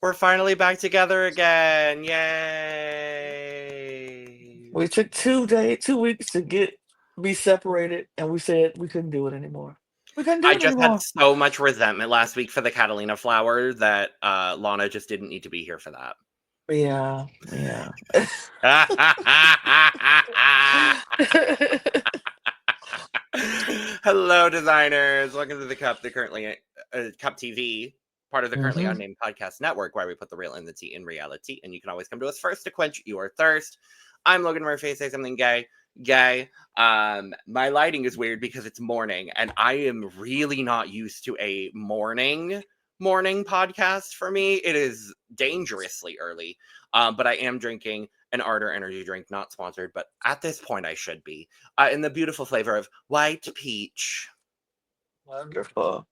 We're finally back together again. Yay. We took 2 weeks to be separated, and we said we couldn't do it anymore. We couldn't do I it just had anymore. so much resentment last week for the Catalina flower that Lana just didn't need to be here for that. Yeah. Hello, designers. Welcome to the Cup, the currently Cup TV, part of the Currently hmm Unnamed Podcast Network, where we put the real and the tea in reality. And you can always come to us first to quench your thirst. I'm Logan Murphy. Say something gay. My lighting is weird because it's morning, and I am really not used to a morning podcast. For me, it is dangerously early. But I am drinking an Ardor energy drink, not sponsored, but at this point I should be, in the beautiful flavor of white peach. Wonderful.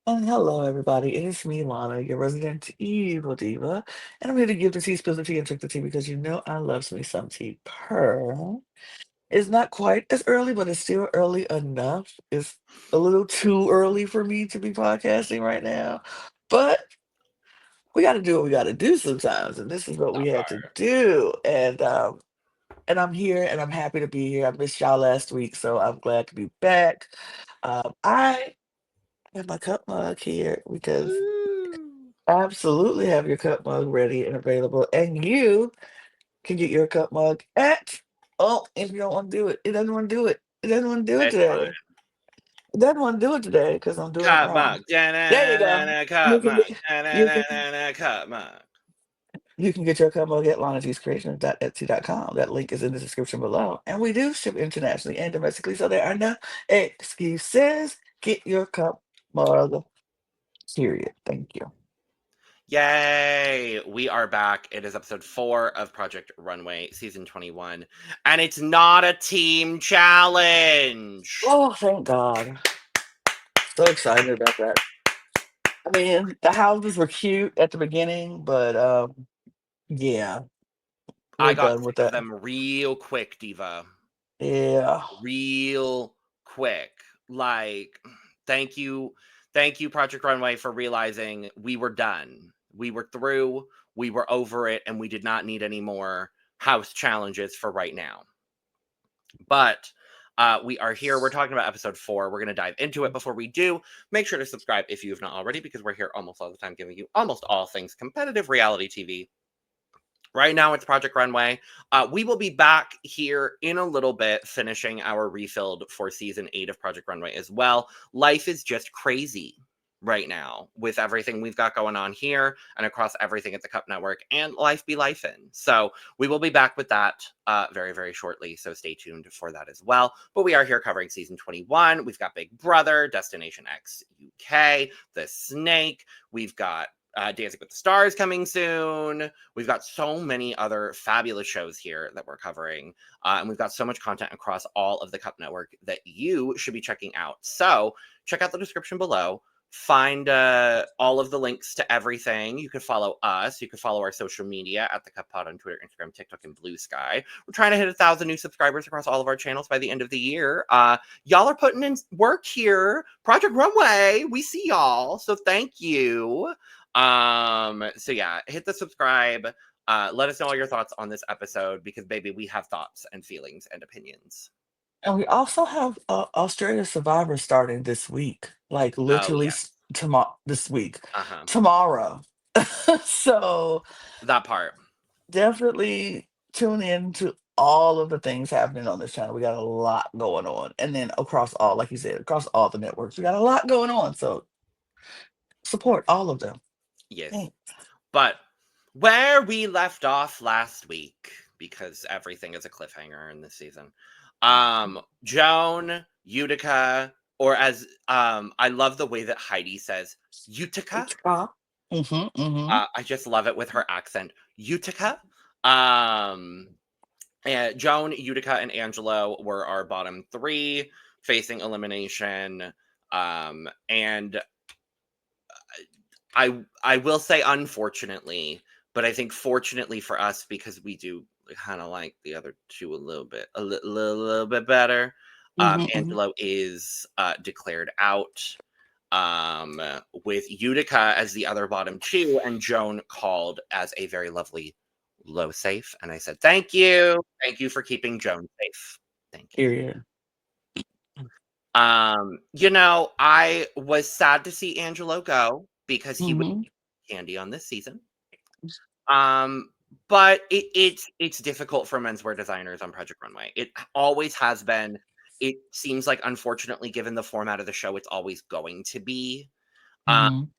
And hello, everybody. It is me, Lana, your resident evil diva, and I'm here to give the tea, spill the tea, and drink the tea because you know I love me some tea. It's not quite as early, but it's still early enough. It's a little too early for me to be podcasting right now, but we got to do what we got to do sometimes, and this is what we That had to part. do. And I'm here, and I'm happy to be here. I missed y'all last week, so I'm glad to be back. I have my cup mug here because Ooh. I absolutely have your cup mug ready and available, and you can get your cup mug at. Oh, if you don't want to do it, it doesn't want to do it. It doesn't want to do it It's fine. today. It doesn't want to do it today because I'm doing it Cup wrong. mug. There you go. Da-na-na-na, You cup can mug. get you can Da-na-na-na, cup mug. you can get your cup mug at lanatescreations.etsy.com. That link is in the description below. And we do ship internationally and domestically, so there are no excuses. Get your cup mug. Period. Thank you. Yay! We are back. It is episode 4 of Project Runway, season 21. And it's not a team challenge. Oh, thank God. So excited about that. I mean, the houses were cute at the beginning, but yeah, I we're got done with sick of that. them real quick, Diva. Yeah. Real quick. Like, thank you. Thank you, Project Runway, for realizing we were done. We were through, we were over it, and we did not need any more house challenges for right now. But we are here. We're talking about episode 4. We're going to dive into it. Before we do, make sure to subscribe if you have not already, because we're here almost all the time giving you almost all things competitive reality TV. Right now, it's Project Runway. We will be back here in a little bit, finishing our refilled for season 8 of Project Runway as well. Life is just crazy right now with everything we've got going on here and across everything at the Cup Network, and life be lifing. So we will be back with that very, very shortly. So stay tuned for that as well. But we are here covering season 21. We've got Big Brother, Destination X UK, The Snake. We've got Dancing with the Stars coming soon. We've got so many other fabulous shows here that we're covering. And we've got so much content across all of the Cup Network that you should be checking out. So check out the description below. Find all of the links to everything. You could follow us. You could follow our social media at the Cup Pod on Twitter, Instagram, TikTok, and Blue Sky. We're trying to hit 1,000 new subscribers across all of our channels by the end of the year. Y'all are putting in work here. Project Runway, we see y'all. So thank you. So yeah, hit the subscribe. Let us know all your thoughts on this episode, because baby, we have thoughts and feelings and opinions. And we also have Australia Survivor starting this week, like Oh literally yeah. tomorrow. This week, Uh-huh. tomorrow. So That part. definitely tune in to all of the things happening on this channel. We got a lot going on, and then across all, like you said, across all the networks, we got a lot going on. So support all of them. Yes. Thanks. But where we left off last week, because everything is a cliffhanger in this season. Joan, Utica, or as I love the way that Heidi says Utica. I just love it with her accent. Utica. Joan, Utica, and Angelo were our bottom 3 facing elimination. And I will say unfortunately, but I think fortunately for us, because we do kind of like the other 2 a little bit better. Angelo is declared out. um, with Utica as the other bottom two, and Joan called as a very lovely low safe. And I said, thank you. Thank you for keeping Joan safe. Thank you. Period. I was sad to see Angelo go because he was Mhm. candy on this season. Um, but it's difficult for menswear designers on Project Runway. It always has been. It seems like, unfortunately, given the format of the show, it's always going to be. Um, Mhm.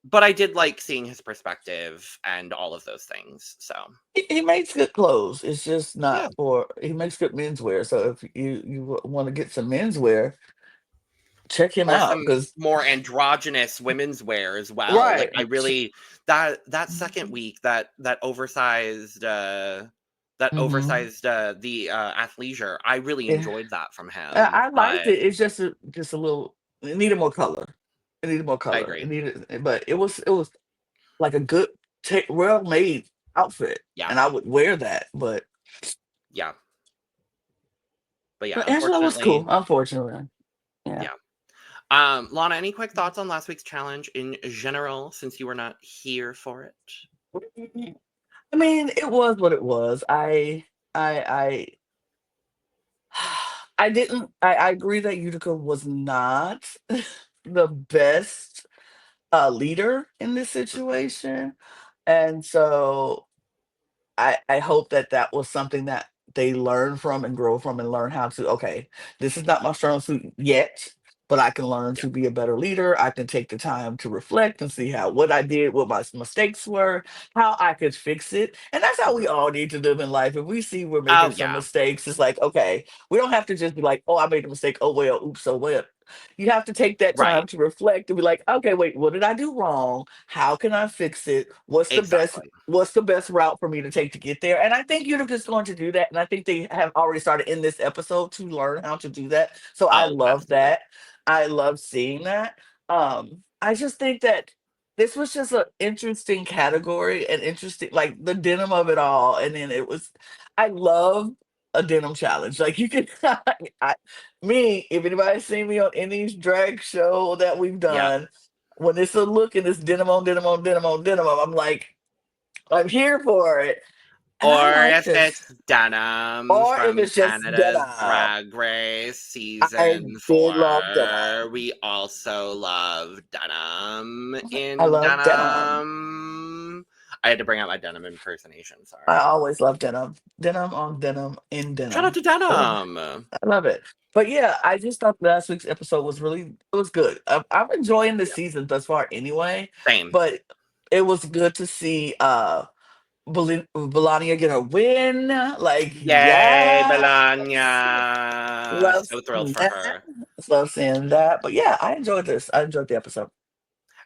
but I did like seeing his perspective and all of those things. So He makes good clothes. It's just yeah, not for he makes good menswear. So if you want to get some menswear, check him or out some because more androgynous women's wear as well. Like, right. I really that second Mhm. week, that oversized Mhm. the athleisure, I really Yeah. enjoyed that from him. I liked But it. It's just a little. It needed more color. It needed more I color. It agree. needed, but it was like a good, well made outfit, Yeah, and I would wear that. yeah, but yeah, But Angela was unfortunately, cool. Unfortunately, yeah. yeah. Lana, any quick thoughts on last week's challenge in general, since you were not here for it? I mean, it was what it was. I I didn't. I agree that Utica was not the best leader in this situation, and so I hope that that was something that they learn from and grow from and learn how to, okay, this is not my strong suit yet, but I can learn Yeah. to be a better leader. I can take the time to reflect and see how what I did, what my mistakes were, how I could fix it. And that's how Mhm. we all need to live in life. If we see we're making Oh some yeah. mistakes, it's like, okay, we don't have to just be like, oh, I made a mistake. Oh well, oops, so well. You have to take that Right. time to reflect and be like, okay, wait, what did I do wrong? How can I fix it? Exactly. What's the best route for me to take to get there? And I think Utica's going to do that. And I think they have already started in this episode to learn how to do that. So I Oh, love absolutely. that. I love seeing that. I just think that this was just an interesting category and interesting, like the denim of it all. And then I love a denim challenge. Like you can, I, if anybody's seen me on any drag show that we've Yep. done, when it's a look and it's denim on denim on denim on denim, I'm like, I'm here for it. And I Or like if this. it's denim Or if from it's just Canada's denim. Drag Race I season did love 4, denim. we also love denim I in love denim. denim. I had to bring out my denim impersonation, I sorry. always love denim. Denim on denim in Shout out denim. to I love it. denim. I love it. But yeah, I just thought last week's episode was it was good. I'm enjoying the Yeah. season thus far anyway, Same. but it was good to see Melania get a win. Like, Yay, yes. Melania. Love So thrilled seeing for that. her. Love seeing that. But yeah, I enjoyed this. I enjoyed the episode.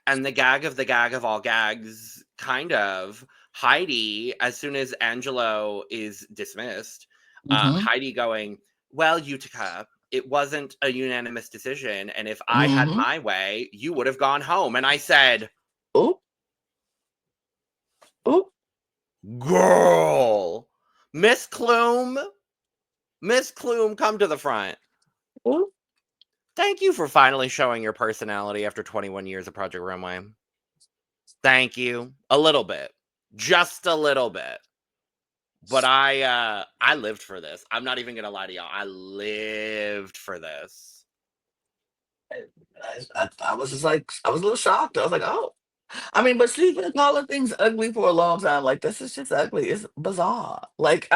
And the gag of all gags, kind of, Heidi, as soon as Angelo is dismissed, Hmm. Heidi going, well, Utica, it wasn't a unanimous decision. And if I had Hmm. my way, you would have gone home. And I said, Oop, oop, girl, Miss Clume, Miss Clume, come to the front. oop. Thank you for finally showing your personality after 21 years of Project Runway. Thank you. A little bit. Just a little bit. But I lived for this. I'm not even gonna lie to y'all. I lived for this. I was just like, I was a little shocked. I was like, oh. I mean, but she's been calling things ugly for a long time. Like, this is just ugly. It's bizarre. Like,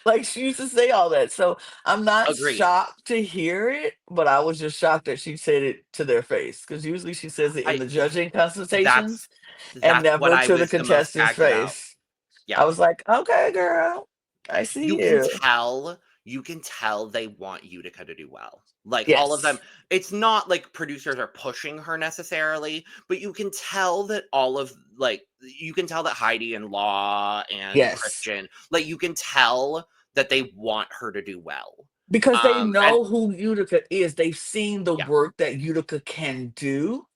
like she used to say all that. So I'm not Agreed. shocked to hear it, but I was just shocked that she said it to their face. Because usually she says it in I the judging consultations that's and that's what never I to the was the most contestant's gagged about. face. I Yeah. was like, okay, girl, I see You can you. tell, they want Utica to do well. Like, all of them, Yes. it's not like producers are pushing her necessarily, but you can tell that you can tell that Heidi and Law and Yes. Christian, like, you can tell that they want her to do well. Because they And know who Utica is. They've seen the yeah, work that Utica can do.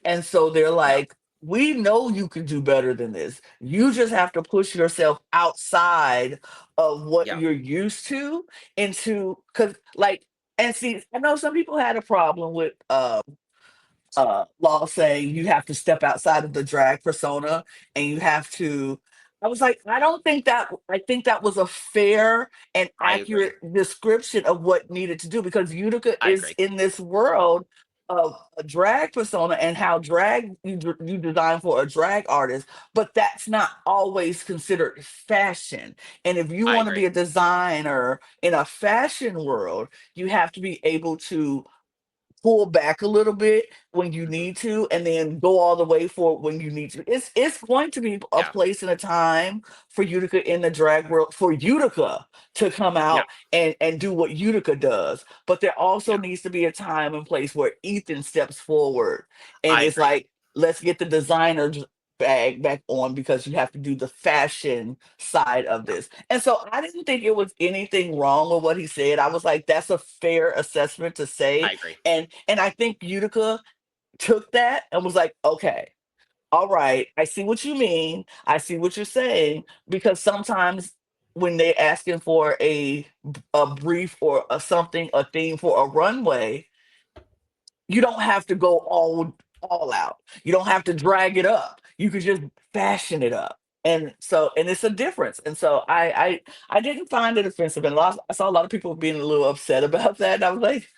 And so they're yeah, like, we know you can do better than this. You just have to push yourself outside of what yeah, you're used to into, because, like, and see, I know some people had a problem with law saying you have to step outside of the drag persona and you have to. I was like, I think that was a fair and I agree. accurate description of what needed to do because Utica I is agree. in this world of a drag persona and how drag you design for a drag artist, but that's not always considered fashion. And if you I want to be agree. a designer in a fashion world, you have to be able to pull back a little bit when you Mhm. need to and then go all the way for it when you need to. It's going to be a Yeah. place and a time for Utica in the drag world for Utica to come Yeah. out and do what Utica does. But there also Yeah. needs to be a time and place where Ethan steps forward and I it's agree. like, let's get the designer bag back on because you have to do the fashion side of Yeah. this. And so I didn't think it was anything wrong with what he said. I was like, that's a fair assessment to say, I agree. and I think Utica took that and was like, okay, all right, I see what you mean. I see what you're saying. Because sometimes when they're asking for a brief or a something, a theme for a runway, you don't have to go all out. You don't have to drag it up. You could just fashion it up. And it's a difference. And so I didn't find it offensive. And I saw a lot of people being a little upset about that. And I was like,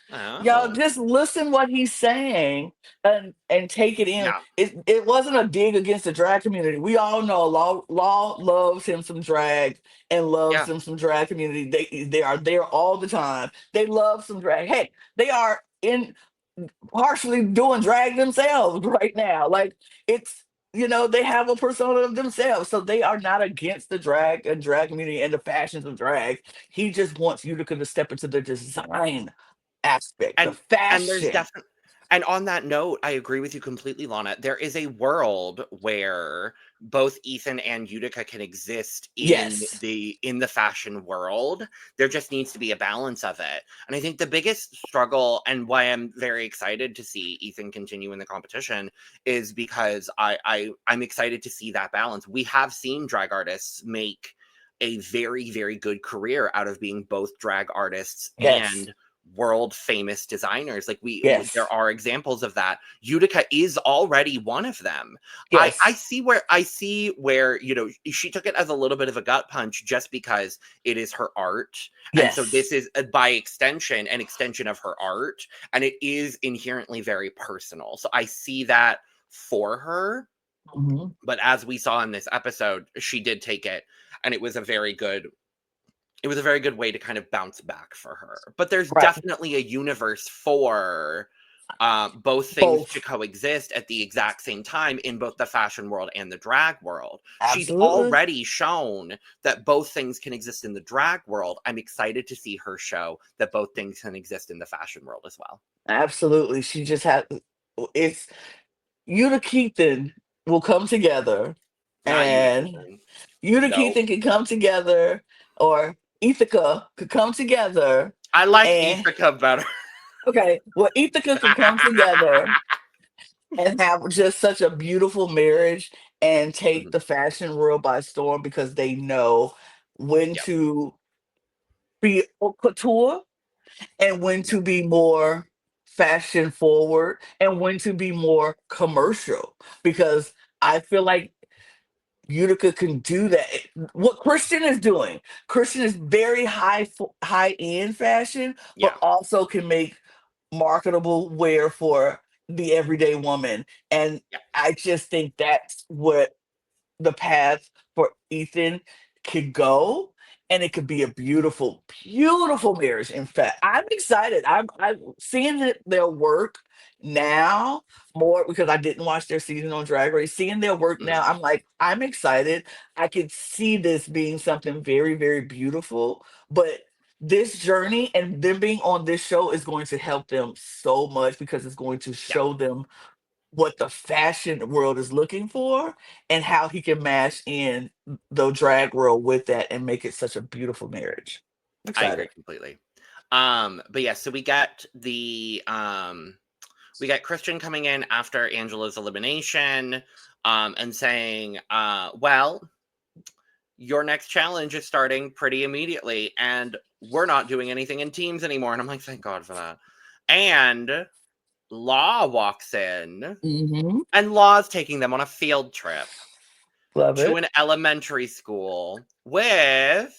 y'all Oh. just listen what he's saying and take it in. Yeah. It wasn't a dig against the drag community. We all know Law loves him some drag and loves Yeah. him some drag community. They are there all the time. They love some drag. Hey, they are in partially doing drag themselves right now. Like it's they have a persona of themselves, so they are not against the drag and drag community and the fashions of drag. He just wants Utica to step into the design aspect, the And there's fashion. definitely, and on that note, I agree with you completely, Lana. There is a world where both Ethan and Utica can exist Yes, in the fashion world. There just needs to be a balance of it. And I think the biggest struggle and why I'm very excited to see Ethan continue in the competition is because I'm excited to see that balance. We have seen drag artists make a very, very good career out of being both drag artists yes, and world famous designers. Like there yes, are examples of that. Utica is already one of them. I yes, see where she took it as a little bit of a gut punch just because it is her art, and so yes. this is by extension an extension of her art, and it is inherently very personal. So I see that for her, Mhm. but as we saw in this episode, she did take it, and it was a very good way to kind of bounce back for her. But there's Right. definitely a universe for both things to Both. coexist at the exact same time in both the fashion world and the drag world. She's Absolutely. already shown that both things can exist in the drag world. I'm excited to see her show that both things can exist in the fashion world as well. Absolutely. She just had it's Utica will come together Not Utica. and Utica No. can come together, or Ithaca could come together, I like and Ithaca better. okay, well, Ithaca could come together and have just such a beautiful marriage and take Mhm. the fashion world by storm because they know when Yep. to be haute couture and when Yep. to be more fashion forward and when to be more commercial because I feel like Utica can do that. What Christian is doing, Christian is very high end fashion, but Yeah. also can make marketable wear for the everyday woman. And Yeah. I just think that's what the path for Ethan could go, and it could be a beautiful, beautiful marriage. In fact, I'm excited. I'm seeing their work now more because I didn't watch their season on Drag Race. Seeing their work now, Mhm. I'm like, I'm excited. I could see this being something very, very beautiful. But this journey and them being on this show is going to help them so much because it's going to Yeah. show them what the fashion world is looking for and how he can mash in the Yeah. drag world with that and make it such a beautiful marriage. I Excited. agree completely. But yeah, so we got Christian coming in after Angela's elimination, and saying, well, your next challenge is starting pretty immediately, and we're not doing anything in teams anymore. And I'm like, thank God for that. And Law walks in, Mm-hmm. and Law's taking them on a field trip Love to it. an elementary school with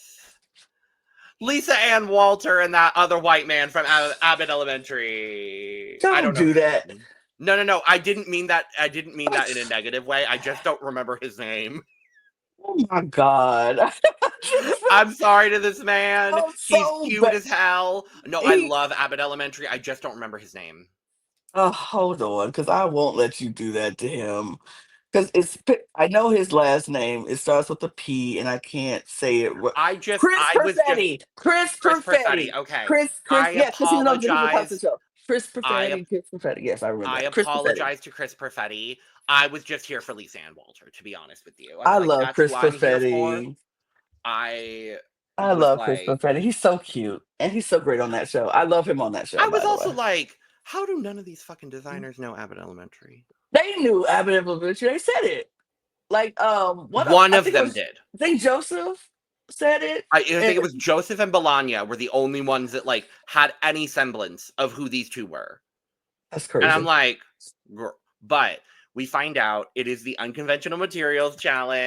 Lisa Ann Walter and that other white man from Abbott Elementary. I Don't don't know do his that. name. No. I didn't mean that. I didn't mean that in a negative way. I just don't remember his name. Oh my God. I'm sorry to this man. I'm He's so cute bad. as hell. No, I He, love Abbott Elementary. I just don't remember his name. hold on, because I won't let you do that to him. Because I know his last name. It starts with a P, and I can't say it. Chris I was just Perfetti. Chris Chris Perfetti. Perfetti. Okay. Chris. I Yeah, because he's on the Pop apologize. Show. Chris I Perfetti. Chris Perfetti. Yes, I remember I that. Chris Perfetti. apologize to Chris Perfetti. I was just here for Lisa Ann Walter, to be honest with you. I was I like, love that's who Chris I'm here for. Perfetti. I I was love Chris like, Perfetti. He's so cute, and he's so great on that show. I love him on that show, I was by the also way. like, how do none of these fucking designers know Abbott Elementary? They knew Abbott Elementary. They said it. Like, One I of think it them was, did. I think Joseph said it. I think And it was Joseph and Bologna were the only ones that like had any semblance of who these two were. that's And I'm crazy. like, but we find out it is the unconventional materials challenge.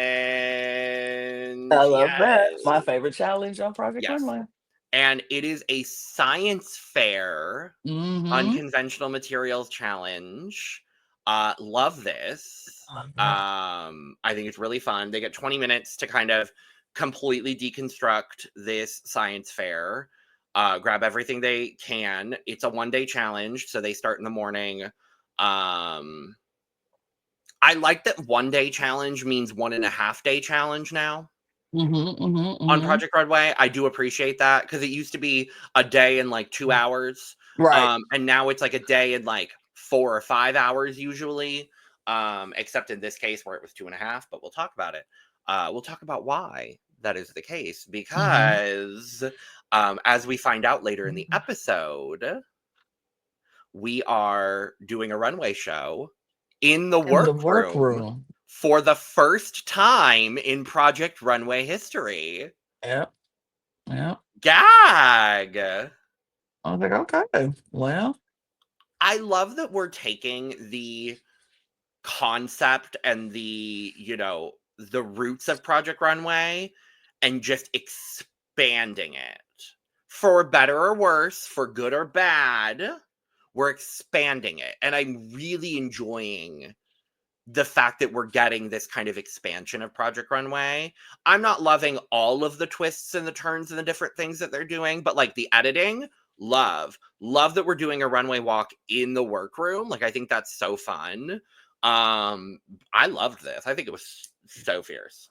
I love that. Yes. My favorite challenge on Project Yes. Runway. And it is a science fair Mm-hmm. unconventional materials challenge. Love this. Love that. I think it's really fun. They get 20 minutes to kind of completely deconstruct this science fair. Grab everything they can. It's a 1-day challenge, so they start in the morning. I like that 1-day challenge means 1.5-day challenge now Mm-hmm, mm-hmm, on mm-hmm. Project Runway. I do appreciate that because it used to be a day in like 2 hours. Right. And now it's like a day in like 4 or 5 hours usually. Except in this case where it was 2.5, but we'll talk about it. We'll talk about why that is the case Mm-hmm. because as we find out later in the episode, we are doing a runway show in the In the workroom workroom. for the first time in Project Runway history. Yep. Yep. Gag. I was like, okay, well. I love that we're taking the concept and the roots of Project Runway and just expanding it. For better or worse, for good or bad, we're expanding it. And I'm really enjoying the fact that we're getting this kind of expansion of Project Runway. I'm not loving all of the twists and the turns and the different things that they're doing, but like the editing, love. Love that we're doing a runway walk in the workroom. Like I think that's so fun. I loved this. I think it was so fierce.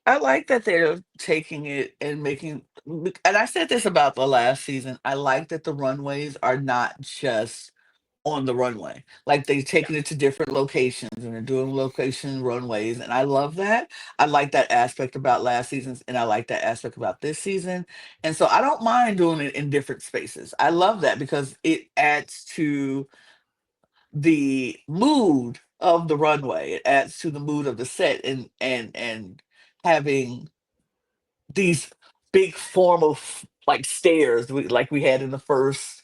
I like that they're taking it and making, and I said this about the last season. I like that the runways are not just on the runway. Like they've Yeah. taken it to different locations and they're doing location runways. And I love that. I like that aspect about last season's and I like that aspect about this season. And so I don't mind doing it in different spaces. I love that because it adds to the mood of the runway. It adds to the mood of the set and having these big formal like stairs like we had in the first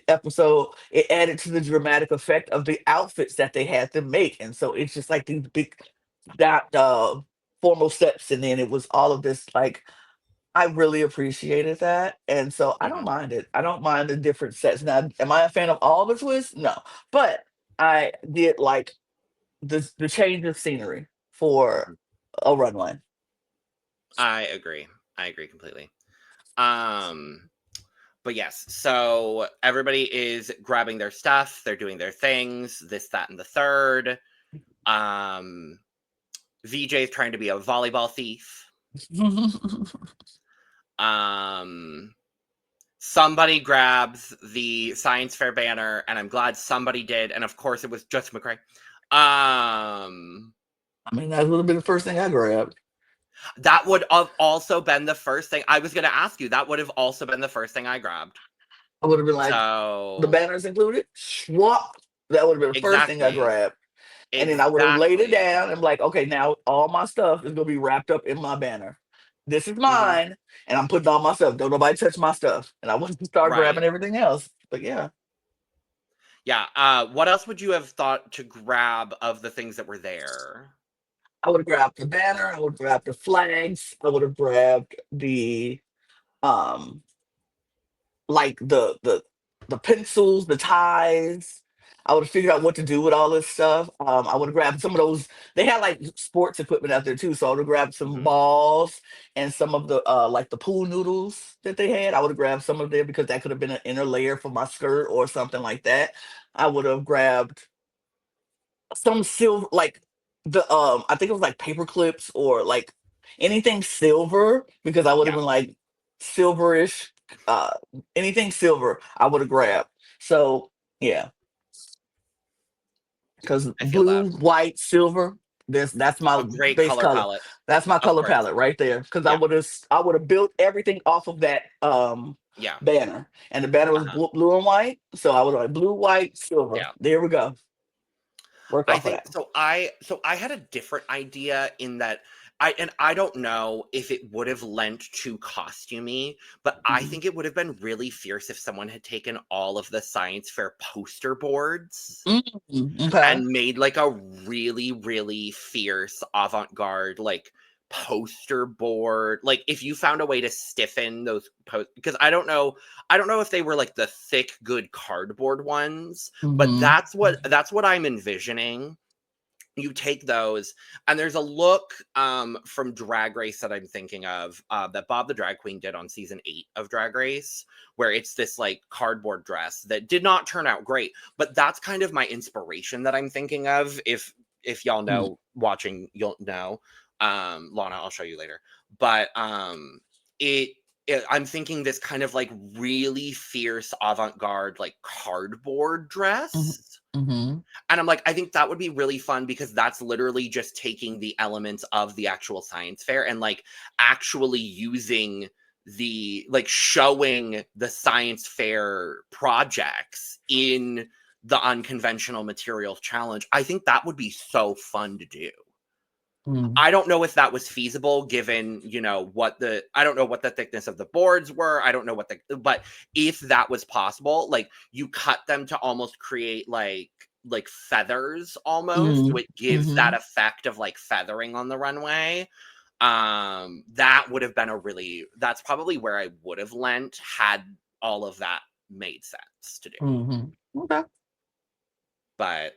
episode. It added to the dramatic effect of the outfits that they had to make, and so it's just like these big that formal steps, and then it was all of this. Like, I really appreciated that, and so I don't Mhm. mind it. I don't mind the different sets. Now, am I a fan of all the twists? No, but I did like the change of scenery for Mhm. a runway. I agree. I agree completely. Um, but yes, so everybody is grabbing their stuff, they're doing their things, this, that, and the third. Um, VJ is trying to be a volleyball thief. Um, somebody grabs the science fair banner, and I'm glad somebody did, and of course it was just McCray. I mean, that would have been the first thing I grabbed. That would have also been the first thing I was going to ask you. That would have also been the first thing I grabbed. I would have been like, the So banners included, swap. That would have been the first thing I exactly, grabbed. And then I would have laid it exactly. down and like, okay, now all my stuff is gonna be wrapped up in my banner. This is Hmm. mine, and I'm putting all my stuff. Don't nobody touch my stuff. And I wouldn't start Right. grabbing everything else. But yeah. Yeah. What else would you have thought to grab of the things that were there? I would have grabbed the banner. I would have grabbed the flags. I would have grabbed the um like the pencils, the ties. I would have figured out what to do with all this stuff. I would have grabbed some of those. They had like sports equipment out there too, so I would have grabbed some Hmm. balls and some of the like the pool noodles that they had. I would have grabbed some of them because that could have been an inner layer for my skirt or something like that. I would have grabbed some silver, like the I think it was like paper clips or like anything silver because I would have Yeah, been like silverish, uh anything silver I would have grabbed. So yeah, because I feel that. blue, white, silver, that's my A great base color color. palette. That's my Of color course. palette right there. Because Yeah. I would have built everything off of that Yeah. banner. And the banner was Uh-huh. blue and white. So I would have like blue, white, silver. Yeah. There we go. Work I off of think that. so. I had a different idea in that I don't know if it would have lent to costumey, but I Mhm. think it would have been really fierce if someone had taken all of the science fair poster boards Okay. and made like a really, really fierce avant-garde like poster board. Like if you found a way to stiffen those because I don't know if they were like the thick, good cardboard ones, but Mhm. that's what I'm envisioning. You take those, and there's a look from Drag Race that I'm thinking of, that Bob the Drag Queen did on season 8 of Drag Race, where it's this like cardboard dress that did not turn out great, but that's kind of my inspiration that I'm thinking of. If y'all Mm, know, watching, you'll know. Lana, I'll show you later. But it, I'm thinking this kind of like really fierce avant-garde like cardboard mhm, dress, mhm, and I'm like, I think that would be really fun because that's literally just taking the elements of the actual science fair and like actually using the like showing the science fair projects in the unconventional materials challenge. I think that would be so fun to do. mm, I don't know if that was feasible given, I don't know what the thickness of the boards were. I don't know but if that was possible, like you cut them to almost create like feathers almost, so mm, it gives that mhm, effect of like feathering on the runway. That would have been that's probably where I would have lent had all of that made sense to do. mhm. Okay. But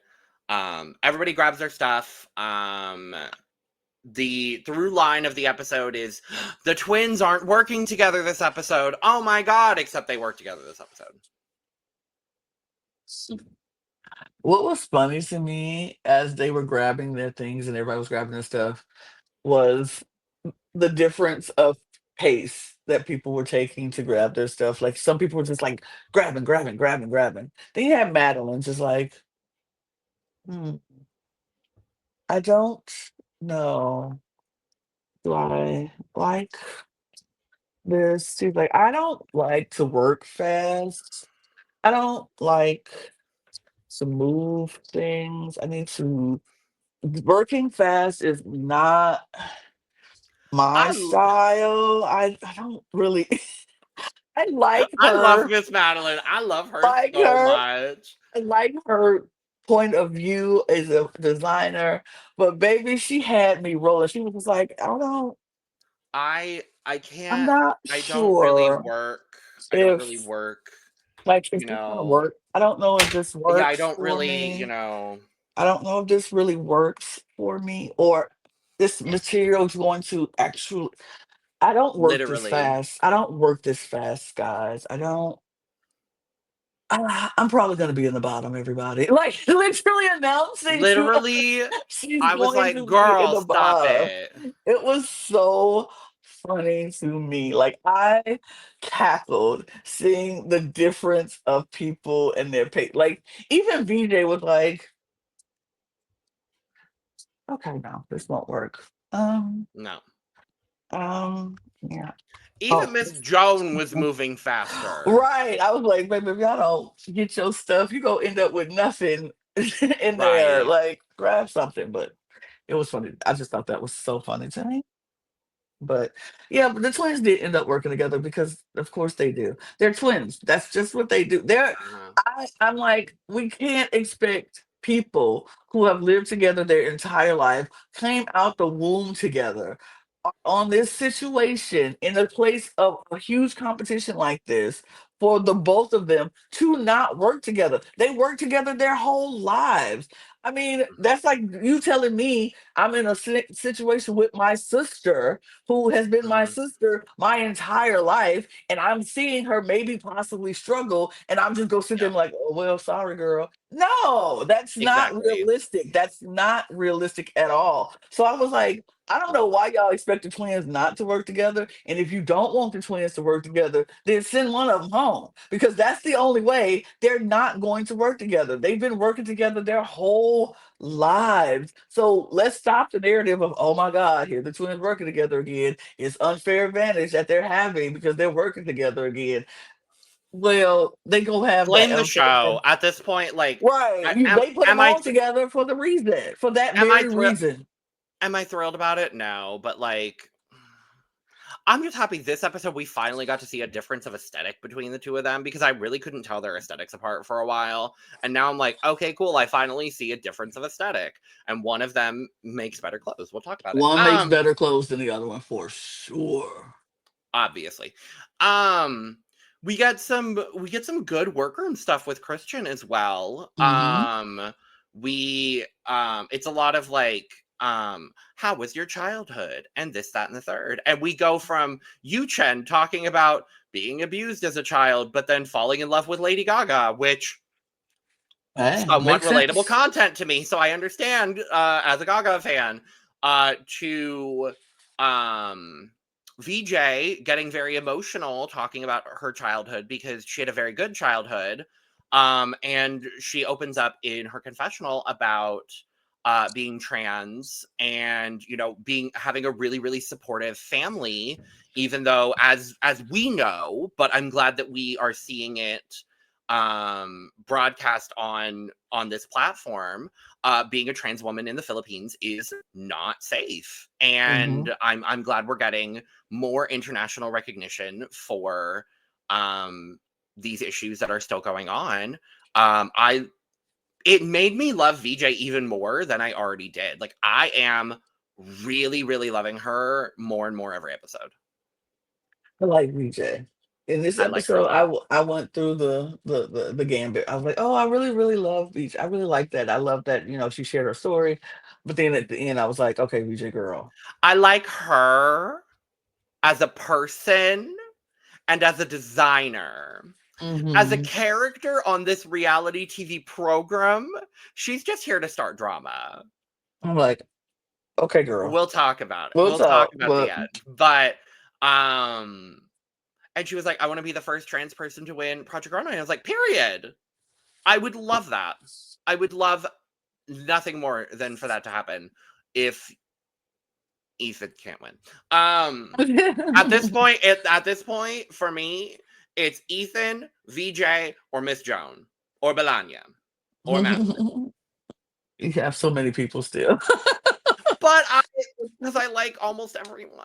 everybody grabs their stuff. The through line of the episode is the twins aren't working together this episode. Oh my god, except they work together this episode. What was funny to me as they were grabbing their things and everybody was grabbing their stuff was the difference of pace that people were taking to grab their stuff. Like some people were just like grabbing, grabbing, grabbing, grabbing. Then you had Madeline just like, hmm, I don't know. Do I like this? She's like, I don't like to work fast. I don't like to move things. I need to working fast is not my I style. I don't really I I love Miss Madeline. I love her like so her. much. I like her point of view as a designer, but baby, she had me rolling. She was just like, I don't I I'm can't not I don't really sure work. I don't really if work, like if you this gonna know. work. I don't know if this Yeah, I works don't for really, me. I don't know if this really works for me or this material is going to actually I don't work this literally fast. I don't work this fast, guys. I don't I'm probably gonna be in the bottom, everybody. Like literally announcing literally she's I was going like, to be in "Girl, the stop bottom. it." It was so funny to me. Like I cackled seeing the difference of people and their pay. Like even VJ was like, okay, no, this won't work. No. Yeah. Even Oh, Miss Joan was moving faster. right. I was like, baby, if y'all don't get your stuff, you gonna end up with nothing in there. Right. Like, grab something. But it was funny. I just thought that was so funny to me. But yeah, but the twins did end up working together because of course they do. They're twins. That's just what they do. Uh-huh. I'm like, we can't expect people who have lived together their entire life, came out the womb together, on this situation in a place of a huge competition like this, for the both of them to not work together. They work together their whole lives. I mean, that's like you telling me I'm in a situation with my sister, who has been my Mhm. sister my entire life, and I'm seeing her maybe possibly struggle, and I'm just gonna sit there Yeah, and like, oh well, sorry, girl. No, that's not exactly. realistic. That's not realistic at all. So I was like, I don't know why y'all expect the twins not to work together. And if you don't want the twins to work together, then send one of them home, because that's the only way they're not going to work together. They've been working together their whole lives. So let's stop the narrative of, oh my God, here the twins working together again. It's unfair advantage that they're having because they're working together again. Well, they gonna have that Blame the unfair show advantage. at this point. Like, Right. They put them am I all together for the reason, for that am I very thrilled? reason. Am I thrilled about it? No, but like, I'm just happy this episode we finally got to see a difference of aesthetic between the two of them, because I really couldn't tell their aesthetics apart for a while. And now I'm like, okay, cool. I finally see a difference of aesthetic, and one of them makes better clothes. We'll talk about it. One makes better clothes than the other one for sure. Obviously. Um, we get some good workroom stuff with Christian as well. Hmm. It's a lot of like, how was your childhood, and this, that, and the third. And we go from Yu Chen talking about being abused as a child, but then falling in love with Lady Gaga, which Hey, somewhat makes relatable sense. content to me, so I understand, as a Gaga fan. To um VJ getting very emotional talking about her childhood because she had a very good childhood. And she opens up in her confessional about being trans, and being having a really, really supportive family, even though, as we know, but I'm glad that we are seeing it broadcast on this platform. Being a trans woman in the Philippines is not safe, Hmm. and I'm glad we're getting more international recognition for these issues that are still going on. I It made me love VJ even more than I already did. Like, I am really, really loving her more and more every episode. I like VJ. In this I like her a episode, lot. I went through the gambit. I was like, oh, I really, really love VJ. I really like that. I love that, she shared her story. But then at the end, I was like, okay, VJ girl. I like her as a person and as a designer. As a Hmm. character on this reality TV program, she's just here to start drama. I'm like, okay, girl. We'll talk about it. We'll We'll talk talk. about the But end. But um and she was like, I want to be the first trans person to win Project Runway. And I was like, period. I would love that. I would love nothing more than for that to happen if Ethan can't win. At this point, for me, it's Ethan, VJ, or Miss Joan, or Belania, or Madeline. you have so many people still. But because I like almost everyone,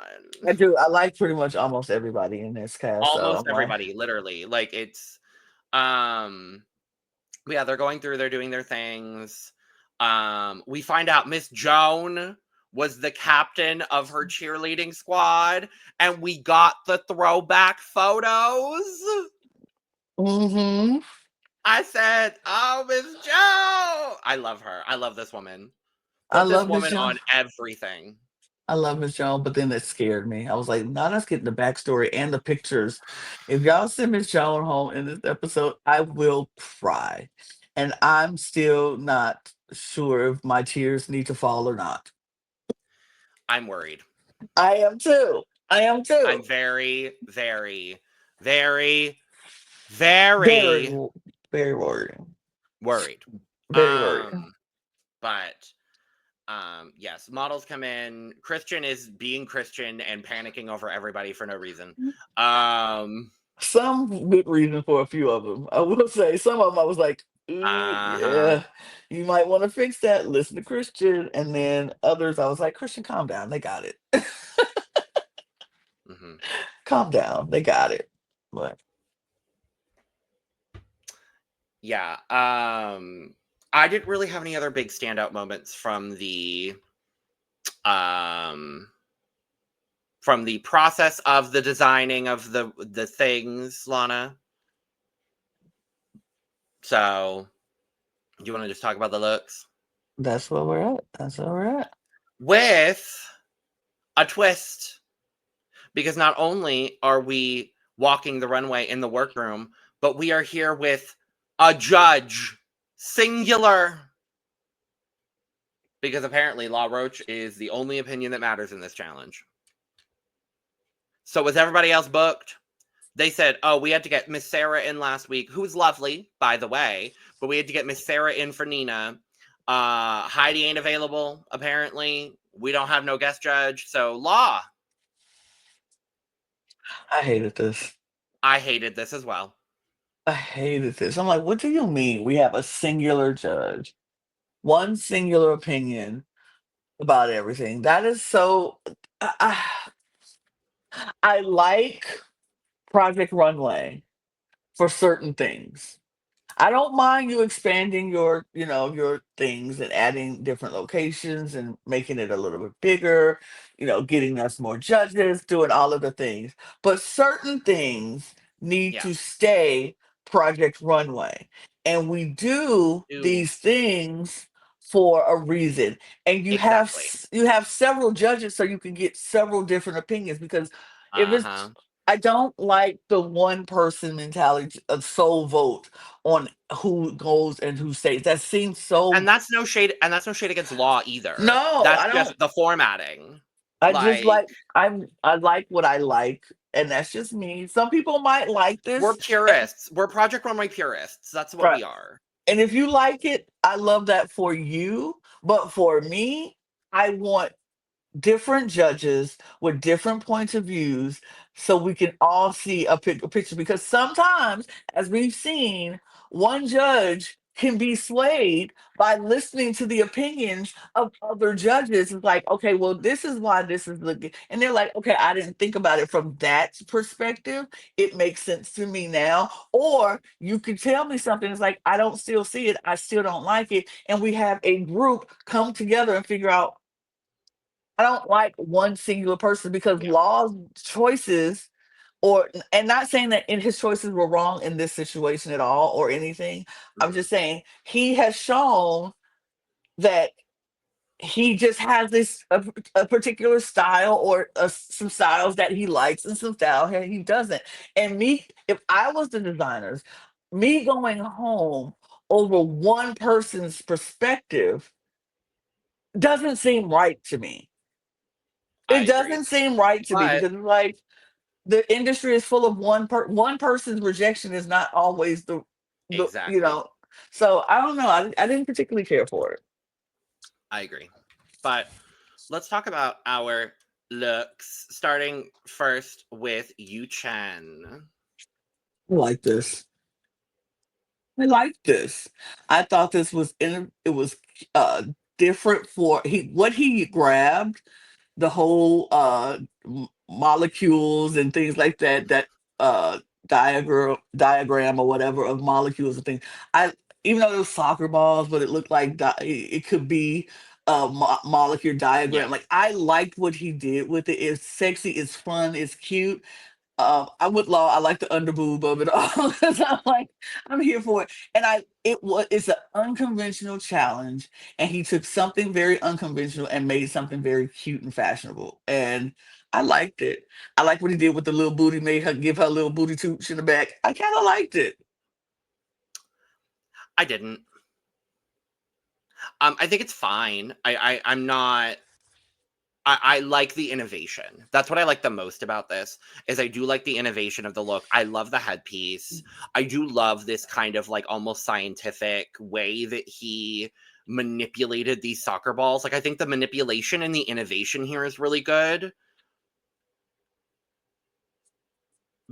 I do. I like pretty much almost everybody in this cast. So almost I'm like, everybody, literally. Like, it's um, yeah, they're going through, they're doing their things. We find out Miss Joan was the captain of her cheerleading squad, and we got the throwback photos. hmm, I said, "Oh, Miss Joe!" I love her. I love this woman. I Put this love Miss woman Jones. on everything. I love Miss Jones, but then it scared me. I was like, now let's get the backstory and the pictures. If y'all send Miss Jones home in this episode, I will cry. And I'm still not sure if my tears need to fall or not. I'm worried. I am too. I am I'm too. very, very, very, Very, very very worried. worried. Very worried. Um, but yes, models come in. Christian is being Christian and panicking over everybody for no reason. Um, Some good reason for a few of them. I will say some of them I was like, ooh, uh-huh. yeah, you might want to fix that. Listen to Christian. And then others I was like, Christian, calm down. They got it. Calm down. They got it. But Yeah. I didn't really have any other big standout moments from the process of the designing of the things, Lana. So, you want to just talk about the looks? that's where we're at. That's where we're at. With a twist. Because not only are we walking the runway in the workroom, but we are here with a judge. Singular. Because apparently La Roche is the only opinion that matters in this challenge. So was everybody else booked? They said, oh, we had to get Miss Sarah in last week, who's lovely, by the way, but we had to get Miss Sarah in for Nina. Heidi ain't available, apparently. We don't have no guest judge, so Law. I hated this. I hated this as well. I hated this. I'm like, what do you mean? We have a singular judge, one singular opinion about everything. That is so. I like Project Runway for certain things. I don't mind you expanding your things and adding different locations and making it a little bit bigger, getting us more judges, doing all of the things. But certain things need Yeah. to stay Project Runway. And we do Ooh, these things for a reason. And exactly. you have several judges so you can get several different opinions because if it's Uh-huh. I don't like the one person mentality of sole vote on who goes and who stays. That seems And so. that's no shade against Law either. No, That's I just don't. the formatting. I just Like, like I like what I like, and that's just me. Some people might like we're this, and, purists. We're Project Runway purists. That's what right, we are. and if you like it, I love that for you. But for me, I want different judges with different points of views so we can all see a picture because sometimes as we've seen one judge can be swayed by listening to the opinions of other judges. It's like, okay, well, this is why this is looking, and they're like, okay, I didn't think about it from that perspective. It makes sense to me now. Or you can tell me something, it's like, I don't still see it, I still don't like it, and we have a group come together and figure out. I don't like one singular person because Yeah. Law's choices, or and not saying that in his choices were wrong in this situation at all or anything. I'm Mhm. just saying he has shown that he just has a particular style or some styles that he likes and some style that he doesn't. And me, if I was the designers, me going home over one person's perspective doesn't seem right to me. I It agree. doesn't seem right to me But because it's like the industry is full of one person's rejection is not always the. exactly. So I don't know. I didn't particularly care for it. I agree. But let's talk about our looks, starting first with Yu Chen. I like this. I like this. I thought this was it was uh different for what he grabbed, the whole molecules and things like that uh diagram or whatever of molecules and things. I Even though it was soccer balls, but it looked like it could be a molecule Yeah. diagram. Like I liked what he did with it. It's sexy, it's fun, it's cute. I would law. I like the underboob of it all because I'm like, I'm here for it. And it's an unconventional challenge, and he took something very unconventional and made something very cute and fashionable. And I liked it. I like what he did with the little booty, made her give her a little booty tooch in the back. I kind of liked it. I didn't. I think it's fine. I'm not. I like the innovation. That's what I like the most about this is I do like the innovation of the look. I love the headpiece. I do love this kind of like almost scientific way that he manipulated these soccer balls. Like I think the manipulation and the innovation here is really good.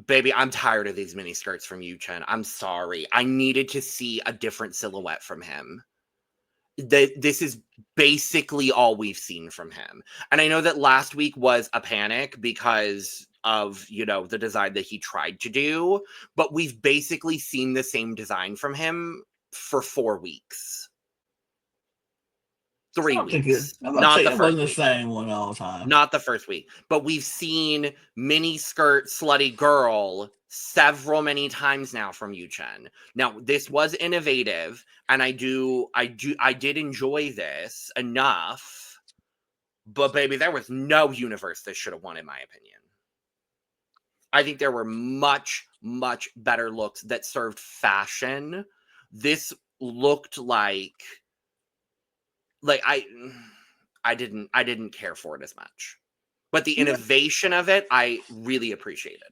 Baby, I'm tired of these mini skirts from Yu Chen. I'm sorry. I needed to see a different silhouette from him. This is basically all we've seen from him. And I know that last week was a panic because of, the design that he tried to do, but we've basically seen the same design from him for 4 weeks. 3 weeks. I'm about to Not say the it first wasn't the week. same one all the time. Not the first week. But we've seen mini skirt slutty girl many times now from Yuchen. Now, this was innovative, and I did enjoy this enough. But baby, there was no universe this should have won, in my opinion. I think there were much, much better looks that served fashion. This looked like I didn't care for it as much. But the innovation of it, I really appreciated.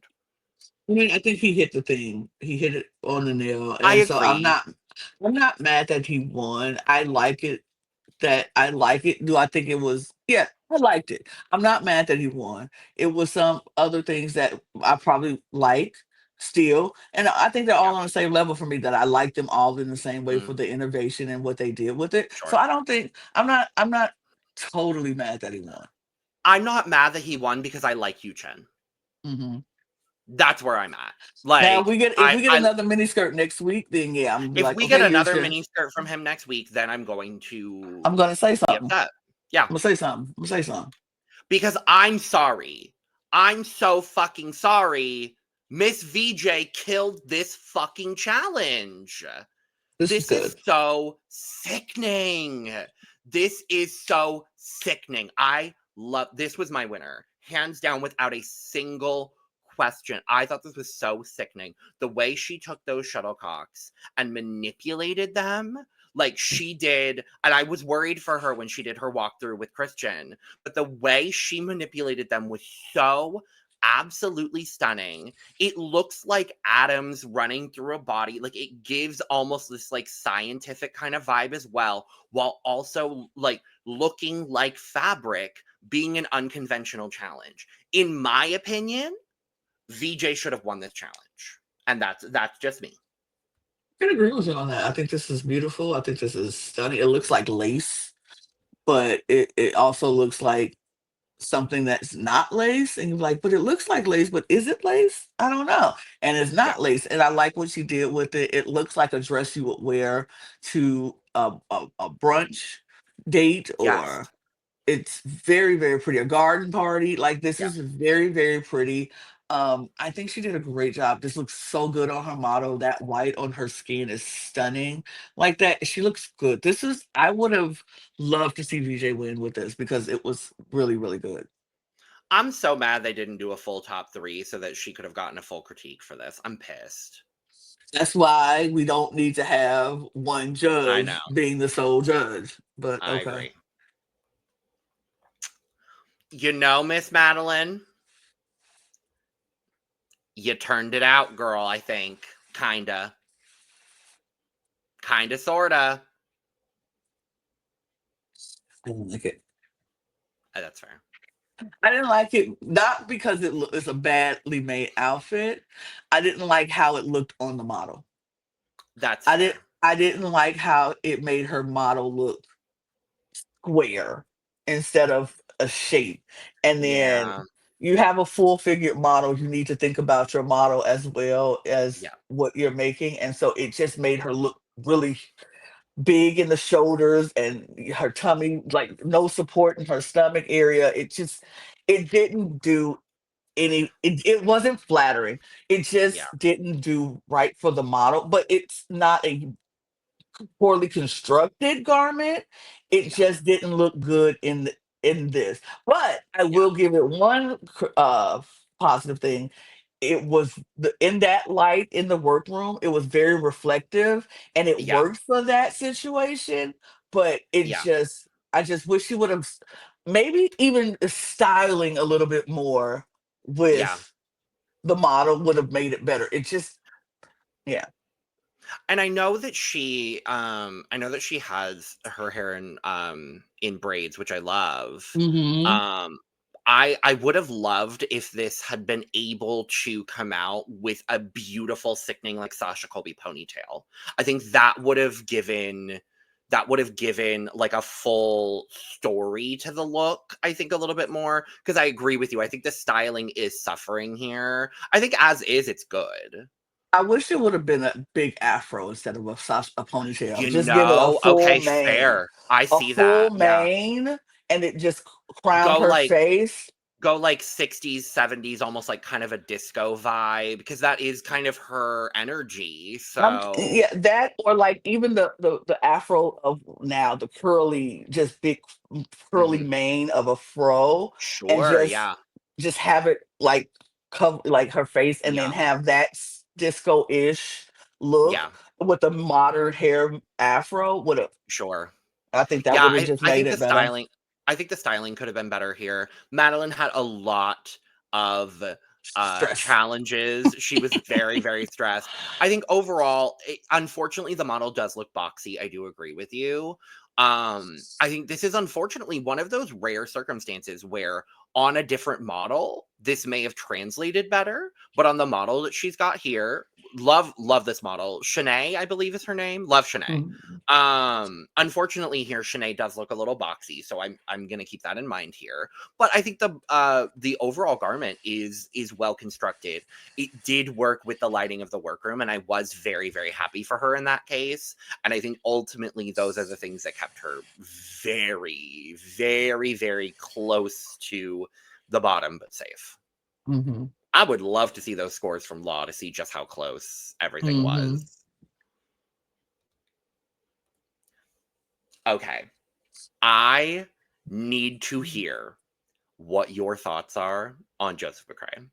I mean, I think he hit the thing. He hit it on the nail. I And so agree. I'm not mad that he won. I like it. Do I think it was? Yeah, I liked it. I'm not mad that he won. It was some other things that I probably like still, and I think they're all Yeah. on the same level for me. That I like them all in the same way for Mm, the innovation and what they did with it. So sure. I don't think I'm not totally mad that he won. I'm not mad that he won because I like Yuchen. Hmm. That's where I'm at. Now, Like, if we get another miniskirt next week, then yeah, I'm gonna be if like, we get okay, another Yusha, mini skirt from him next week, then I'm going to I'm gonna say be something. upset. Yeah. I'm gonna say something. I'm gonna say something. Because I'm sorry. I'm so fucking sorry. Miss VJ killed this fucking challenge. This is This is good. so sickening. This is so sickening. This was my winner. Hands down, without a single question. I thought this was so sickening. The way she took those shuttlecocks and manipulated them like she did. And I was worried for her when she did her walkthrough with Christian. But the way she manipulated them was so absolutely stunning. It looks like atoms running through a body. Like, it gives almost this like scientific kind of vibe as well, while also like looking like fabric, being an unconventional challenge. In my opinion, VJ should have won this challenge. And that's just me. I can agree with you on that. I think this is beautiful. I think this is stunning. It looks like lace, but it also looks like something that's not lace. And you're like, but it looks like lace, but is it lace? I don't know. And it's Yeah. not lace. And I like what she did with it. It looks like a dress you would wear to a brunch date, Yes. or it's very, very pretty. A garden party. Like, this Yeah. is very, very pretty. I think she did a great job. This looks so good on her model. That white on her skin is stunning. Like that, she looks good. I would have loved to see VJ win with this because it was really, really good. I'm so mad they didn't do a full top 3 so that she could have gotten a full critique for this. I'm pissed. That's why we don't need to have one I know. judge being the sole judge. But I okay. agree. Miss Madeline, you turned it out, girl, I think. Kinda. Kinda, sorta. I didn't like it. That's fair. I didn't like it, not because it's a badly made outfit. I didn't like how it looked on the model. That's fair. I didn't like how it made her model look square instead of a shape. And then Yeah. you have a full figured model, you need to think about your model as well as Yeah. what you're making. And so it just made her look really big in the shoulders, and her tummy, like no support in her stomach area. It didn't do it wasn't flattering. It Yeah. just didn't do right for the model, but it's not a poorly constructed garment. It Yeah. just didn't look good in this. But I Yeah. will give it one positive thing. It was in that light in the workroom. It was very reflective, and it Yeah. worked for that situation. But Yeah. I just wish she would have maybe even styling a little bit more Yeah. with the model would have made it better. It just, yeah. And I know that she has her hair in braids, which I love. Hmm. Um I would have loved if this had been able to come out with a beautiful, sickening, like Sasha Colby ponytail. I think that would have given like a full story to the look, I think, a little bit more. Because I agree with you. I think the styling is suffering here. I think as is, it's good. I wish it would have been a big afro instead of a ponytail. You Just give it a know? full Okay, mane. fair. I A see full that. Yeah. mane, and it just crowned Go her like face. go like 60s, 70s, almost like kind of a disco vibe, because that is kind of her energy. So Yeah, that or like even the afro of now, the curly, just big curly mhm. mane of a fro, and Sure, yeah. just have it like cover like her face, and then Yeah. have that disco-ish look Yeah. with a modern hair afro. Would have Sure. I think that Yeah, would have just I made think it better. I think the styling could have been better here. Madeline had a lot of Stress. challenges. She was very, very stressed. I think overall, unfortunately, the model does look boxy. I do agree with you. I think this is unfortunately one of those rare circumstances where on a different model, this may have translated better, but on the model that she's got here, love this model. Shanae, I believe is her name. Love Shanae. Mhm. Unfortunately here Shanae does look a little boxy, so I'm gonna keep that in mind here. But I think the overall garment is well constructed. It did work with the lighting of the workroom, and I was very, very happy for her in that case. And I think ultimately those are the things that kept her very, very, very close to the bottom, but safe. Mhm. I would love to see those scores from Law to see just how close everything was. Mhm. Okay. I need to hear what your thoughts are on Joseph McCray.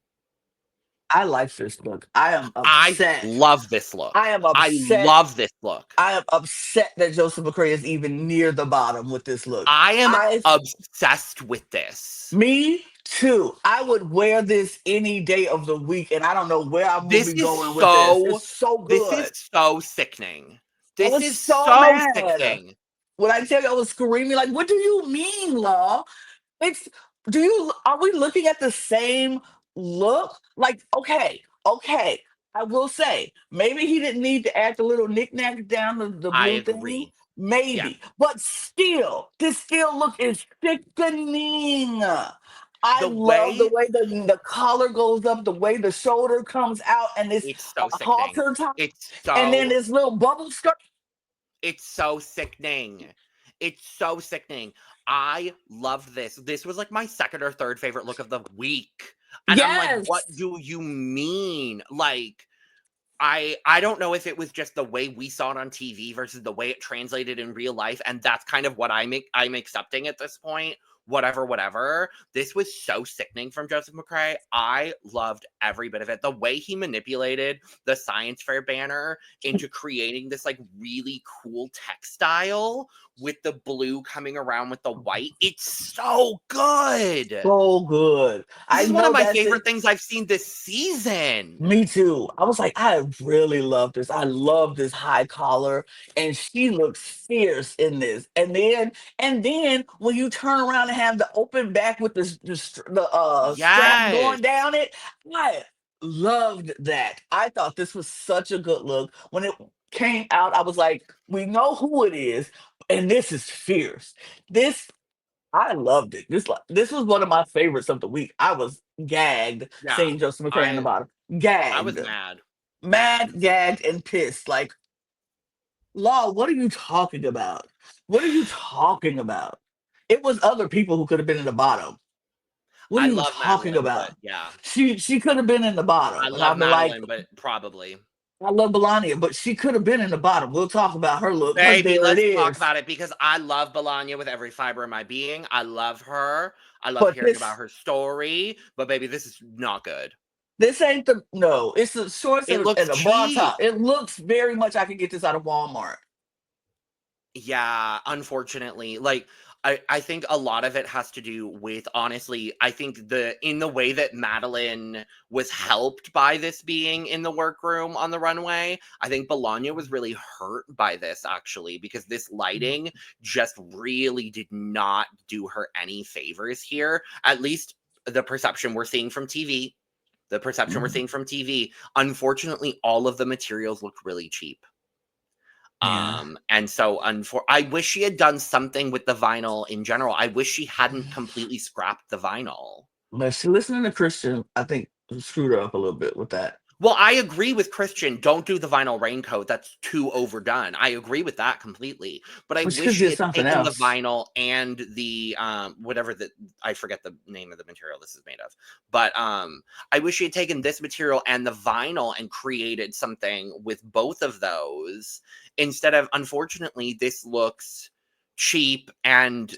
I like this look. I am I upset. love this look. I am I upset. love this look. I am upset that Joseph McCray is even near the bottom with this look. I am I obsessed with this. Me too. I would wear this any day of the week, and I don't know where I will This be is going with this. It's so this is good. so sickening. I This was is so so mad. sickening. When I tell you I was screaming, like, what do you mean, Law? It's do you are we looking at the same look? Like, okay. I will say, maybe he didn't need to add the little knickknack down the I blue thingy. agree. Yeah. Maybe. But still, this still look is sickening. I The love the way way the collar goes up, the way the shoulder comes out, and this it's so sickening. halter top, It's and then so this little bubble skirt. It's so sickening. It's so sickening. I loved this. This was like my second or third favorite look of the week. And I'm like, what Yes. do you mean? Like, I don't know if it was just the way we saw it on TV versus the way it translated in real life, and that's kind of what I'm accepting at this point. Whatever, whatever. This was so sickening from Joseph McCray. I loved every bit of it. The way he manipulated the science fair banner into creating this like really cool textile with the blue coming around with the white. It's so good. So good. This I is one of know my that's it. favorite things I've seen this season. Me too. I was like, I really love this. I love this high collar, and she looks fierce in this. And then when you turn around and have the open back with the strap Yes. going down it, I loved that. I thought this was such a good look. When it came out, I was like, we know who it is, and this is fierce. This I loved it. This was one of my favorites of the week. I was gagged Yeah. seeing Joseph McCray in the I bottom. I was Gagged. mad. Mad. Mad, gagged, and pissed. Like, Law, what are you talking about? What are you talking about? It was other people who could have been in the bottom. What are I you love talking Madeline, but about? yeah. She could have been in the I bottom. And love I'll be like, Madeline, but probably. I love Melania, but she could have been in the bottom. We'll talk about her look because Baby, there it let's talk is. about it because I love Belanya with every fiber of my being. I love her. I love But hearing about her story. But baby, this is not good. this ain't the no. It's the shorts It looks and a bra cheap. top. It looks very much I could get this out of Walmart. Yeah, unfortunately. Like I think a lot of it has to do with honestly, I think in the way that Madeline was helped by this being in the workroom on the runway, I think Bologna was really hurt by this actually, because this lighting just really did not do her any favors here. At least the perception we're seeing from TV. The perception we're Mhm. seeing from TV. Unfortunately, all of the materials looked really cheap. Yeah. And so I wish she had done something with the vinyl in general. I wish she hadn't completely scrapped the vinyl. But she listening to Christian, I think, screwed her up a little bit with that. Well, I agree with Christian. Don't do the vinyl raincoat. That's too overdone. I agree with that completely. But I But she wish could she did had something taken the else. vinyl and the whatever the I forget the name of the material this is made of. But I wish she had taken this material and the vinyl and created something with both of those instead of, unfortunately, this looks cheap and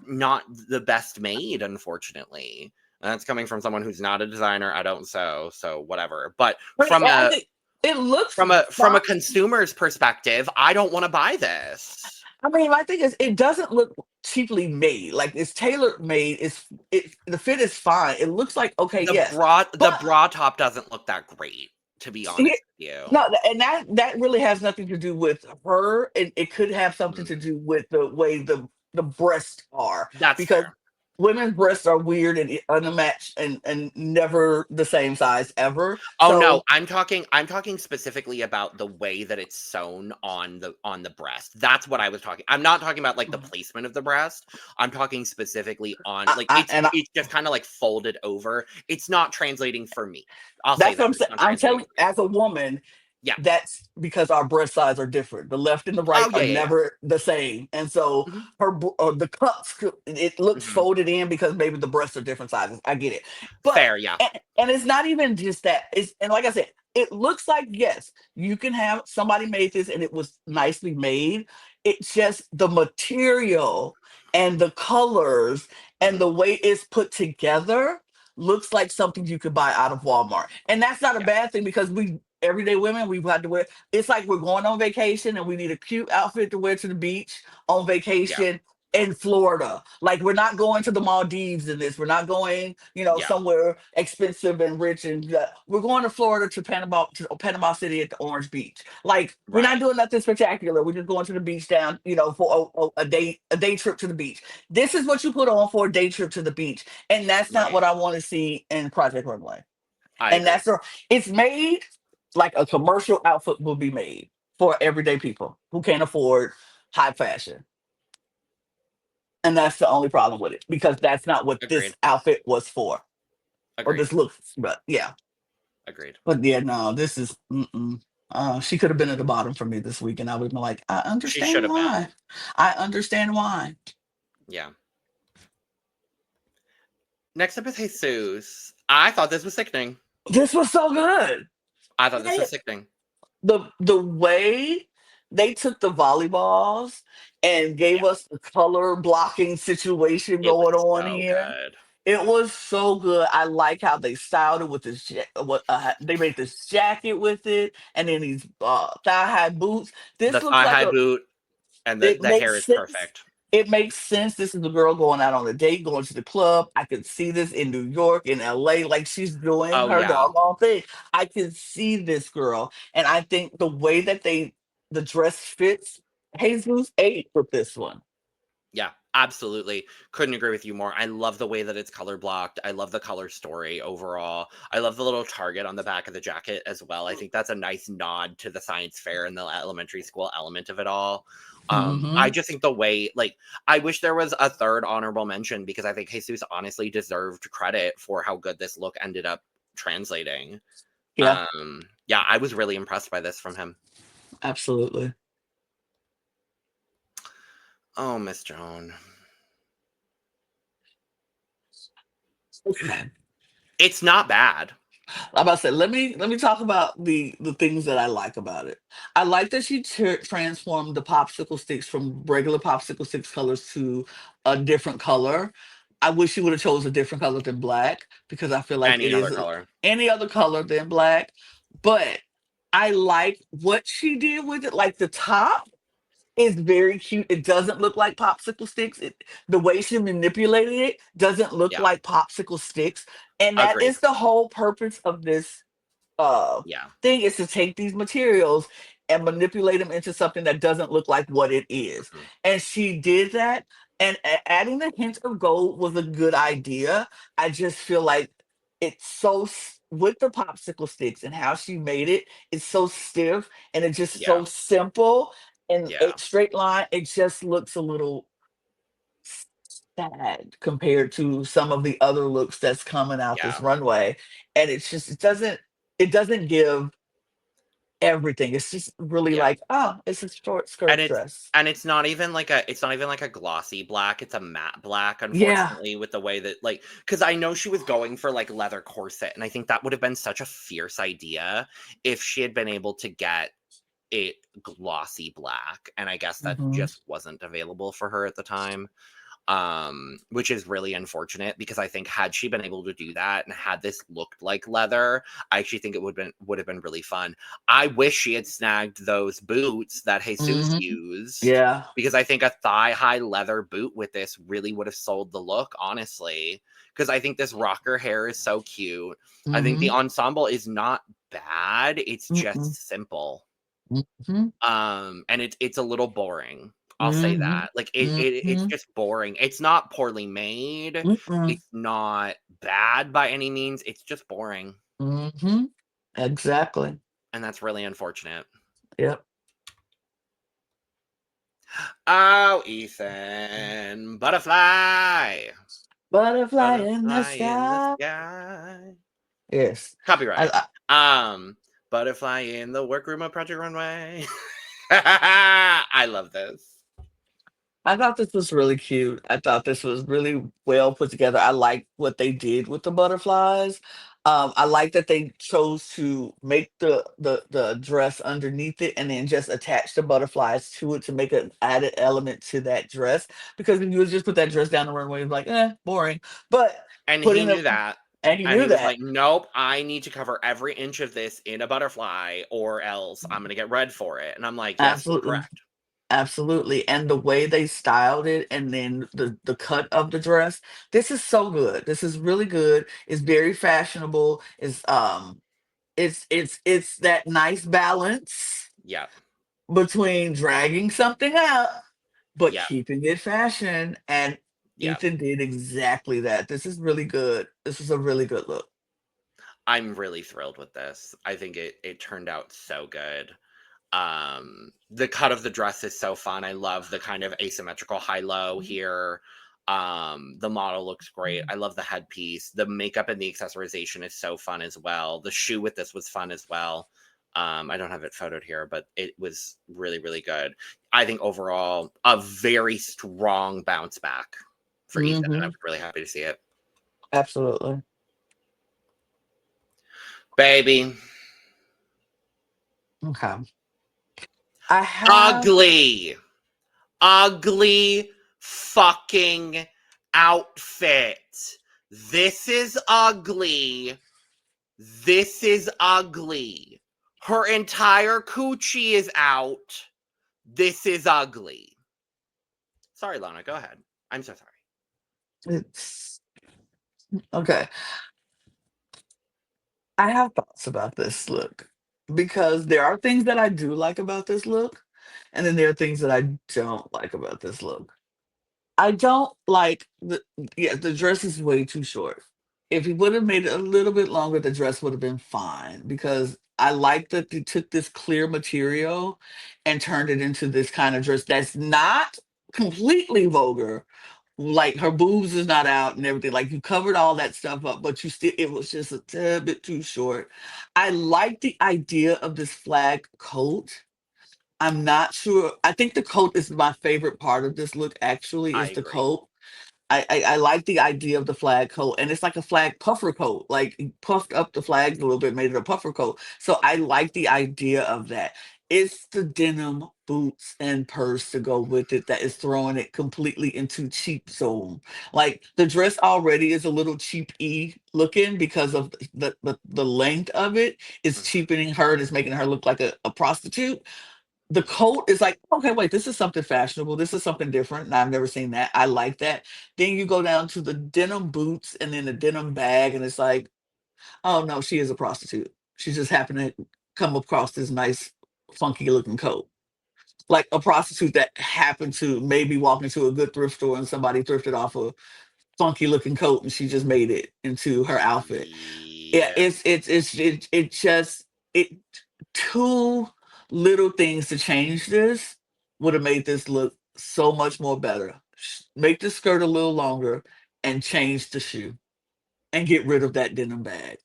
not the best made, unfortunately. That's coming from someone who's not a designer. I don't so whatever. But But I think it looks from a fine. consumer's perspective, I don't want to buy this. I mean, my thing is, it doesn't look cheaply made. Like it's tailor made. The fit is fine. It looks like okay, yes, The but bra top doesn't look that great, to be see, honest with you. no, and that really has nothing to do with her. It could have something to Mm, do with the way the breasts are, that's because fair. women's breasts are weird and unmatched and never the same size ever. Oh no, So I'm talking specifically about the way that it's sewn on the breast. That's what I was talking. I'm not talking about like the placement of the breast. I'm talking specifically on like I it's and I, it's just kind of like folded over. It's not translating for me. I'll say that's what that. I'm It's saying. not I'm translating telling for me. as a woman, Yeah. that's because our breast size are different. The left and the right Oh yeah, are yeah, yeah. never the same, and so Mhm, the cups it looks mhm. folded in because maybe the breasts are different sizes. I get it, but Fair, yeah. and it's not even just that. It's and like I said, it looks like yes, you can have somebody made this and it was nicely made. It's just the material and the colors and Mhm. the way it's put together looks like something you could buy out of Walmart. And that's not a Yeah, bad thing because we everyday women, we've had to wear it's like we're going on vacation and we need a cute outfit to wear to the beach on yeah, vacation in Florida. Like we're not going to the Maldives in this. We're not going, yeah. somewhere expensive and rich and we're going to Florida to Panama City at the Orange Beach. Like we're not Right, doing nothing spectacular. We're just going to the beach down, for a day trip to the beach. This is what you put on for a day trip to the beach, and that's not right. what I want to see in Project Runway. I And agree. it's made like a commercial outfit will be made for everyday people who can't afford high fashion. And that's the only problem with it because that's not what this Agreed. outfit was for or Agreed. this looks. But yeah, Agreed. but yeah, no, this is. Mm-mm. She could have been at the bottom for me this week, and I would have been like, I She should understand have been. why. I understand why. Yeah. Next up is Jesus. I thought this was sickening. This was so good. I thought this was sickening. The way they took the volleyballs and Yeah. gave us the color blocking situation It was going on so here. good. It was so good. I like how they styled it with this. What they made this jacket with it, and then these thigh high boots. The This looks thigh like high a. boot and the, It the makes hair is sense. perfect. It makes sense. This is a girl going out on a date, going to the club. I could see this in New York, in LA, like she's doing Oh her yeah. doggone thing. I can see this girl, and I think the way that the dress fits Jesus 8 with this one. Yeah, absolutely. Couldn't agree with you more. I love the way that it's color blocked. I love the color story overall. I love the little target on the back of the jacket as well. I think that's a nice nod to the science fair and the elementary school element of it all. I Hmm. just think the way, like, I wish there was a third honorable mention because I think Jesus honestly deserved credit for how good this look ended up translating. Yeah, Yeah, I was really impressed by this from him. absolutely. Oh, Miss Joan. Okay. It's not bad. I'm about to say, let me talk about the things that I like about it. I like that she transformed the popsicle sticks from regular popsicle sticks colors to a different color. I wish she would have chose a different color than black because I feel like Any it other is color. any other color than black. But I like what she did with it. Like the top is very cute. It doesn't look like popsicle sticks. The way she manipulated it doesn't look Yeah, like popsicle sticks. And that agreed. is the whole purpose of this uh Yeah. thing is to take these materials and manipulate them into something that doesn't look like what it is. Mhm. And she did that. And adding a hint of gold was a good idea. I just feel like it's so with the popsicle sticks and how she made it, it's so stiff and it's just Yeah. so simple and a Yeah. straight line. It just looks a little sad compared to some of the other looks that's coming out this Yeah. runway. And it's just it doesn't give everything. It's just really Yeah. like, oh, it's a short And skirt it's dress. and it's not even like a glossy black, it's a matte black, Yeah. unfortunately, with the way that, like, because I know she was going for, like, leather corset, and I think that would have been such a fierce idea if she had been able to get it glossy black, and I guess that Hmm. just wasn't available for her at the time, which is really unfortunate because I think had she been able to do that and had this looked like leather, I actually think it would have been really fun. I wish she had snagged those boots that Jesus Hmm. used Yeah. because I think a thigh-high leather boot with this really would have sold the look, honestly, because I think this rocker hair is so cute. I think the Hmm. ensemble is not bad, it's Mm-mm. just simple. Mhm. And it's a little boring. I'll say Mhm. that. Like, it's Mhm. just boring. It's not poorly made. Mm-mm. It's not bad by any means. It's just boring, Mhm. Exactly. and that's really unfortunate. Yep. Oh, Ethan, butterfly, Butterfly in the butterfly in the sky. sky. Yes. I, Copyright. I Um, butterfly in the workroom of Project Runway. I love this. I thought this was really cute. I thought this was really well put together. I like what they did with the butterflies. I like that they chose to make the dress underneath it and then just attach the butterflies to it to make an added element to that dress. Because if you would just put that dress down the runway, it's like, boring. But And he putting a knew that. and he And knew he was that. like, "Nope, I need to cover every inch of this in a butterfly or else I'm gonna get red for it." And I'm like, "Yes, you are Absolutely. correct." Absolutely, and the way they styled it and then the cut of the dress, this is so good. This is really good. It's very fashionable. It's that nice balance Yep. between dragging something out, but Yep. keeping it fashion, and Yep. Ethan did exactly that. This is really good. This is a really good look. I'm really thrilled with this. I think it turned out so good. The cut of the dress is so fun. I love the kind of asymmetrical high-low here. The model looks great. I love the headpiece. The makeup and the accessorization is so fun as well. The shoe with this was fun as well. I don't have it photoed here, but it was really, really good. I think overall, a very strong bounce back for Ethan, and I Mhm. was really happy to see it. Absolutely. Baby, Okay. I have ugly, ugly fucking outfit. This is ugly. This is ugly. Her entire coochie is out. This is ugly. Sorry, Lana, go ahead. I'm so sorry. it's okay. I have thoughts about this look because there are things that I do like about this look, and then there are things that I don't like about this look. I don't like the dress is way too short. If he would have made it a little bit longer, the dress would have been fine because I like that they took this clear material and turned it into this kind of dress that's not completely vulgar, like her boobs is not out and everything. Like you covered all that stuff up, but you still it was just a tad bit too short. I like the idea of this flag coat. I'm not sure. I think the coat is my favorite part of this look. Actually, I is the agree. coat. I like the idea of the flag coat, and it's like a flag puffer coat. Like he puffed up the flags a little bit, made it a puffer coat. So I like the idea of that. It's the denim boots and purse to go with it that is throwing it completely into cheap zone. Like the dress already is a little cheap y looking because of the length of it. It's Mhm. cheapening her and it's making her look like a prostitute. The coat is like, okay, wait, this is something fashionable. This is something different. And I've never seen that. I like that. Then you go down to the denim boots and then the denim bag, and it's like, oh no, she is a prostitute. She just happened to come across this nice, funky looking coat. Like a prostitute that happened to maybe walk into a good thrift store and somebody thrifted off a funky looking coat and she just made it into her outfit. Yeah, it just it two little things to change this would have made this look so much more better. Make the skirt a little longer and change the shoe and get rid of that denim bag.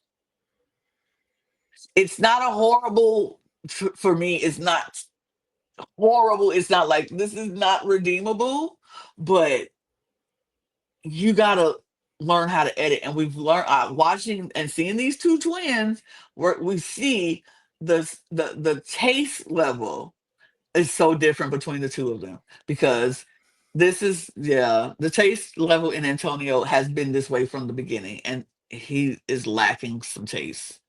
It's not a horrible for me. It's not horrible. It's not like this is not redeemable, but you gotta learn how to edit. And we've learned watching and seeing these two twins, where we see the taste level is so different between the two of them because this is the taste level in Antonio has been this way from the beginning, and he is lacking some taste.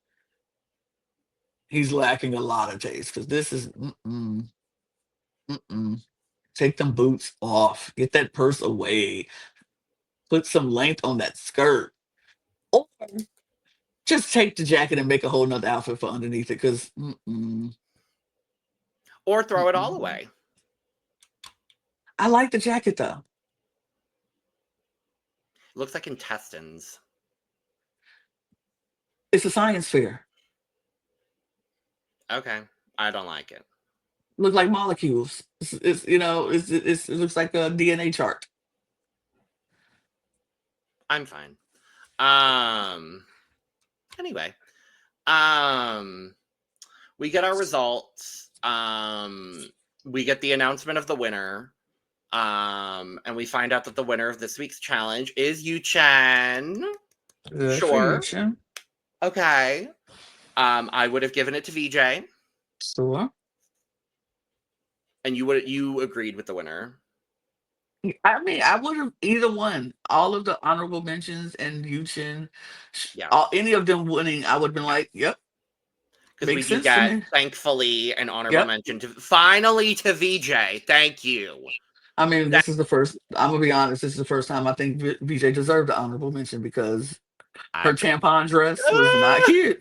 He's lacking a lot of taste because this is mm-mm. Take them boots off. Get that purse away. Put some length on that skirt. Or just take the jacket and make a whole nother outfit for underneath it because Or throw it all away. I like the jacket though. Looks like intestines. It's a science fair. Okay. I don't like it. Look like molecules. It looks like a DNA chart. I'm fine. Anyway. We get our results. We get the announcement of the winner. And we find out that the winner of this week's challenge is Yu-chan. Sure. Okay. I would have given it to VJ. Sure. And you agreed with the winner. I mean, I would have either one. All of the honorable mentions and Yu-chan, Yeah. any of them winning, I would have been like, yep. Because we do get, thankfully, an honorable mention finally to VJ. Thank you. I mean, this is the first, I'm going to be honest, this is the first time I think VJ deserved the honorable mention because her tampon dress was not cute.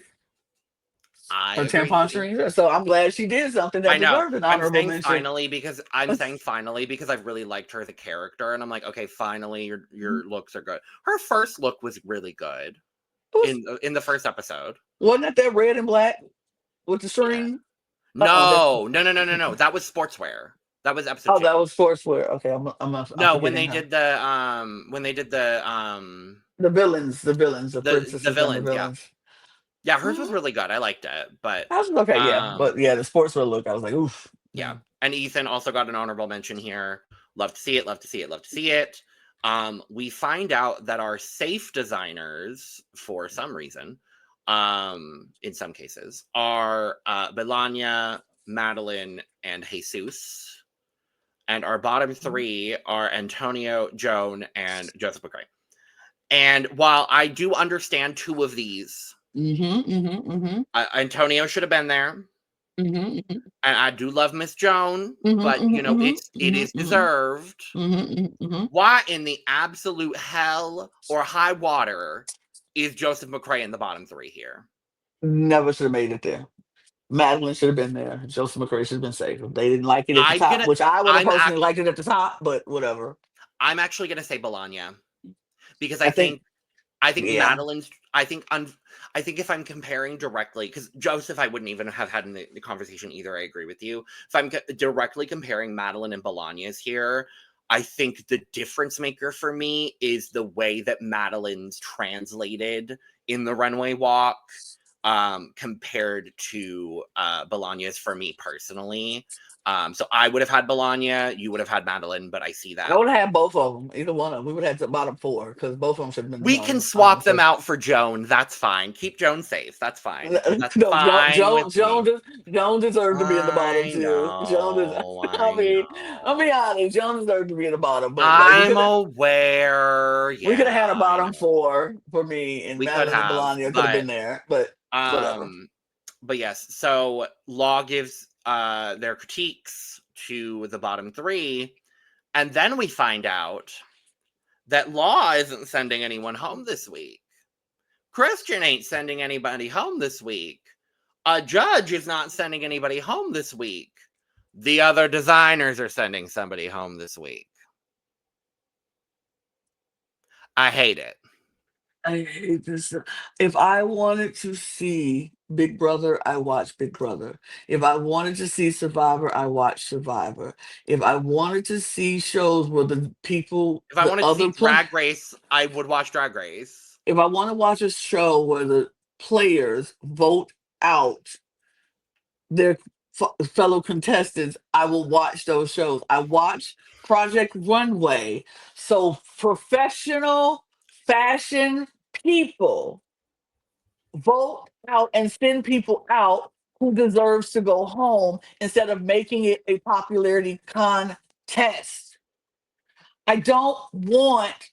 Her tampon string. So I'm glad she did something that deserved an honorable mention. I'm saying finally because I really liked her as a character, and I'm like, okay, finally, your looks are good. Her first look was really good in the first episode. Wasn't that red and black with the string? No. That was sportswear. That was episode 2. Oh, that was sportswear. Okay, I'm when they did the villains, the princesses, the villains, villains. Yeah, hers was really good. I liked it, but that was okay. But the sportswear look, I was like, oof. Yeah, and Ethan also got an honorable mention here. Love to see it. Love to see it. Love to see it. We find out that our safe designers, for some reason, in some cases, are Belania, Madeline, and Jesus. And our bottom 3 are Antonio, Joan, and Joseph McCray. And while I do understand 2 of these, Antonio should have been there. And I do love Miss Joan, but it is deserved. Why in the absolute hell or high water is Joseph McCray in the bottom 3 here? Never should have made it there. Madeline should have been there. Joseph McCray should have been safe. They didn't like it at the top, which I would have personally liked it at the top, but whatever. I'm actually going to say Belania because I think Madeline's. I think if I'm comparing directly, because Joseph, I wouldn't even have had in the conversation either. I agree with you. If I'm directly comparing Madeline and Belania's here, I think the difference maker for me is the way that Madeline's translated in the runway walk. Compared to Belania's for me personally. So I would have had Belania, you would have had Madeline, but I see that. I would have had both of them. Either one of them. We would have had the bottom 4 because both of them should have been We can swap them out for Joan. That's fine. Keep Joan safe. That's fine. That's fine. Joan deserved to be in the bottom too. I'll be honest. Joan deserved to be in the bottom. But I'm aware. We could have had a bottom 4 for me, and Madeline and Belania could have been there. But whatever. But yes, so Law gives their critiques to the bottom 3, and then we find out that Law isn't sending anyone home this week. Christian ain't sending anybody home this week. A judge is not sending anybody home this week. The other designers are sending somebody home this week. I hate it. I hate this. If I wanted to see Big Brother, I watch Big Brother. If I wanted to see Survivor, I watch Survivor. If I wanted to see shows where the people, If I the wanted to see other play, Drag Race, I would watch Drag Race. if I want to watch a show where the players vote out their fellow contestants, I will watch those shows. I watch Project Runway. So professional fashion people vote out and send people out who deserves to go home instead of making it a popularity contest. I don't want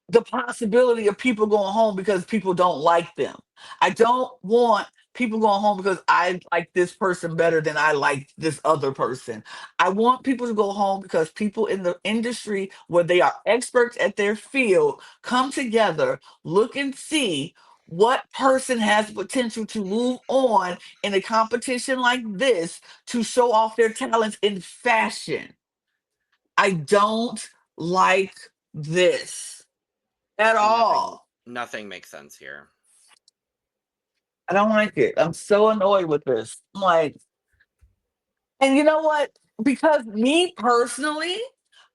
the possibility of people going home because people don't like them. I don't want people going home because I like this person better than I like this other person. I want people to go home because people in the industry where they are experts at their field come together, look and see what person has potential to move on in a competition like this to show off their talents in fashion. I don't like this at Nothing all. nothing makes sense here. I don't like it. I'm so annoyed with this. I'm like, and you know what? Because me personally,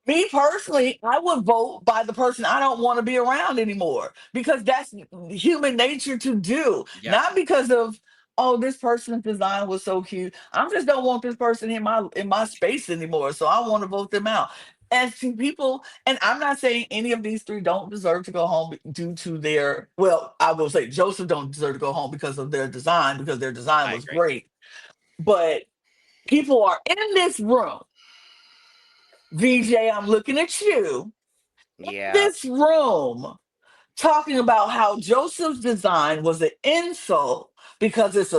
I would vote by the person I don't want to be around anymore because that's human nature to do. Yep. Not because of, oh, this person's design was so cute. I just don't want this person in my space anymore. So I want to vote them out. And to people, and I'm not saying any of these three don't deserve to go home due to their, well, I will say Joseph don't deserve to go home because of their design, because their design I was agree. great. But people are in this room. VJ, I'm looking at you. In Yeah. this room talking about how Joseph's design was an insult because it's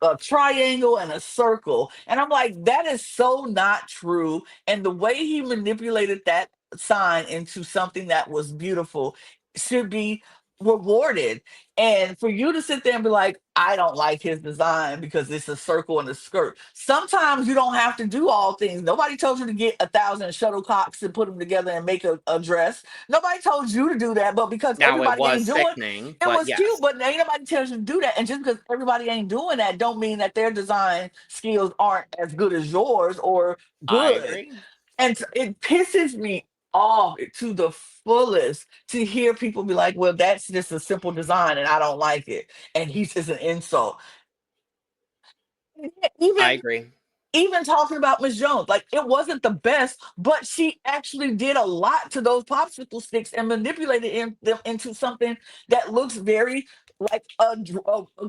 a triangle and a circle. And I'm like, that is so not true. And the way he manipulated that sign into something that was beautiful should be rewarded. And for you to sit there and be like, I don't like his design because it's a circle and a skirt. Sometimes you don't have to do all things. Nobody told you to get 1,000 shuttlecocks and put them together and make a dress. Nobody told you to do that, but because Now it everybody was ain't doing sickening, it but was cute, yes, but ain't nobody tells you to do that. And just because everybody ain't doing that, don't mean that their design skills aren't as good as yours or I good. agree. And it pisses me off to the fullest to hear people be like, well, that's just a simple design and I don't like it. And he's just an insult. I Even agree. even talking about Miss Jones, like it wasn't the best, but she actually did a lot to those popsicle sticks and manipulated them into something that looks very like a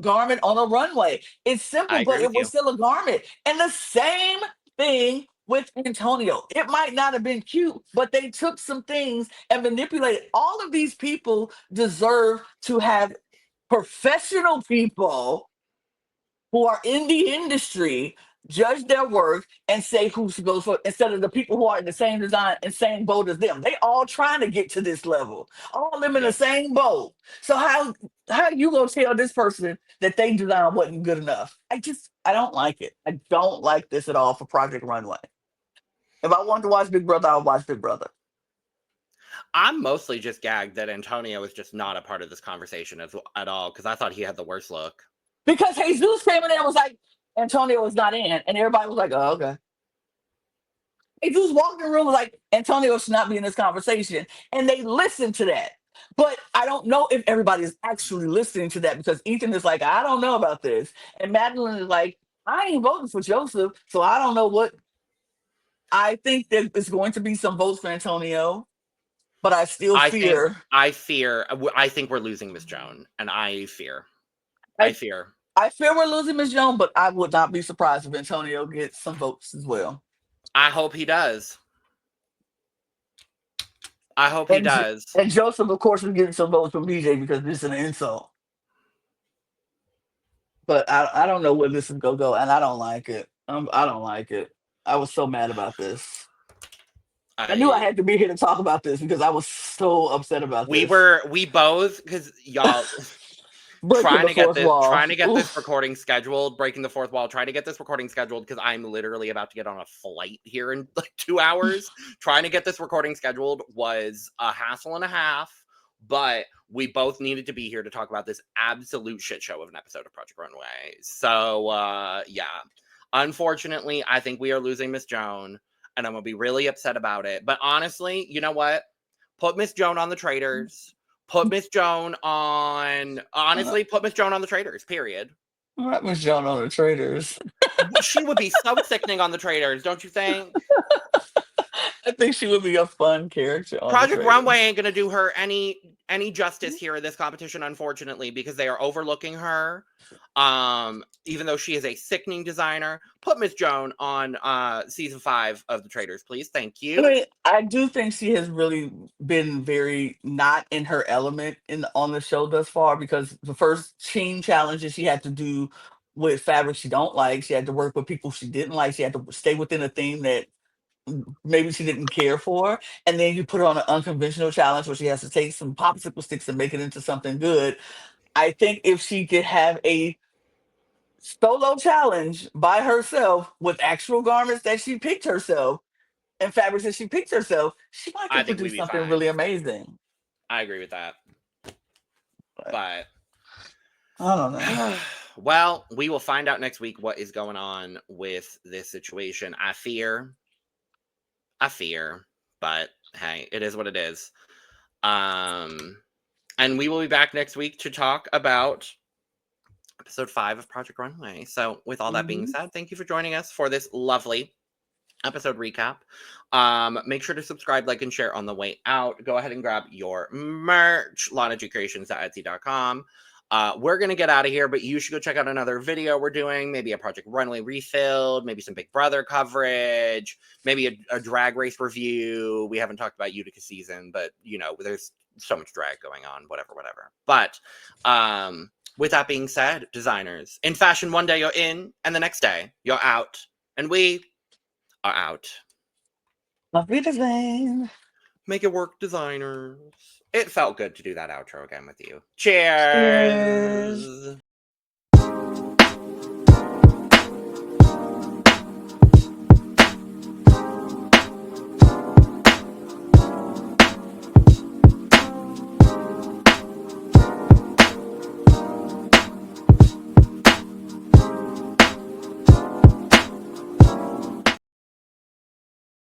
garment on a runway. It's I simple, agree but it with was you. still a garment. And the same thing with Antonio. It might not have been cute, but they took some things and manipulated. All of these people deserve to have professional people who are in the industry judge their work and say who should go for instead of the people who are in the same design and same boat as them. They all trying to get to this level. All of them in the Yep. same boat. So how you gonna tell this person that they design wasn't good enough? I don't like it. I don't like this at all for Project Runway. If I wanted to watch Big Brother, I would watch Big Brother. I'm mostly just gagged that Antonio is just not a part of this conversation at all because I thought he had the worst look. Because Jesus came in there and was like, Antonio was not in, and everybody was like, oh, okay. They just walked in the room was like, Antonio should not be in this conversation. And they listened to that. But I don't know if everybody is actually listening to that because Ethan is like, I don't know about this. And Madeline is like, I ain't voting for Joseph, so I don't know what. I think there is going to be some votes for Antonio, but I still I think fear. I think we're losing Miss Joan, and I fear. I I, fear. I fear we're losing Miss Jones, but I would not be surprised if Antonio gets some votes as well. I hope he does. I hope he And does. and Joseph, of course, is getting some votes from BJ because this is an insult. But I don't know where this is gonna go, and I don't like it. I don't like it. I was so mad about this. I knew I I had to be here to talk about this because I was so upset about this. we both because y'all Breaking the fourth wall. trying to get this Oof. recording scheduled, breaking the fourth wall, trying to get this recording scheduled because I'm literally about to get on a flight here in like 2 hours. Trying to get this recording scheduled was a hassle and a half. but we both needed to be here to talk about this absolute shit show of an episode of Project Runway. So, yeah. Unfortunately, I think we are losing Miss Joan, and I'm going to be really upset about it. But honestly, you know what? Put Miss Joan on the Traitors. Put Miss Joan on... Honestly, put Miss Joan on the Traitors, period. What Miss Joan on the Traitors? She would be so sickening on the Traitors, don't you think? I think she would be a fun character on the Project Traitors. Runway ain't gonna do her any justice here in this competition, unfortunately, because they are overlooking her. Even though she is a sickening designer, put Miss Joan on season 5 of The Traitors, please. Thank you. I mean, I do think she has really been very not in her element on the show thus far, because the first team challenges she had to do with fabric she don't like. She had to work with people she didn't like. She had to stay within a theme that maybe she didn't care for. And then you put her on an unconventional challenge where she has to take some popsicle sticks and make it into something good. I think if she could have a solo challenge by herself with actual garments that she picked herself and fabrics that she picked herself, she might I could think we'd produce be something fine. really amazing. I agree with that. But I don't know. well, we will find out next week what is going on with this situation. I fear, but hey, it is what it is. And we will be back next week to talk about episode 5 of Project Runway. So with all that being said, thank you for joining us for this lovely episode recap. Make sure to subscribe, like, and share on the way out. Go ahead and grab your merch, lanagcreations.etsy.com. We're gonna get out of here, but you should go check out another video we're doing, maybe a Project Runway refilled, maybe some Big Brother coverage, maybe a drag race review. We haven't talked about Utica season, but you know, there's so much drag going on, whatever. But with that being said, designers, in fashion, one day you're in, and the next day you're out. And we are out. Auf Wiedersehen. Make it work, designers. It felt good to do that outro again with you. Cheers. Cheers.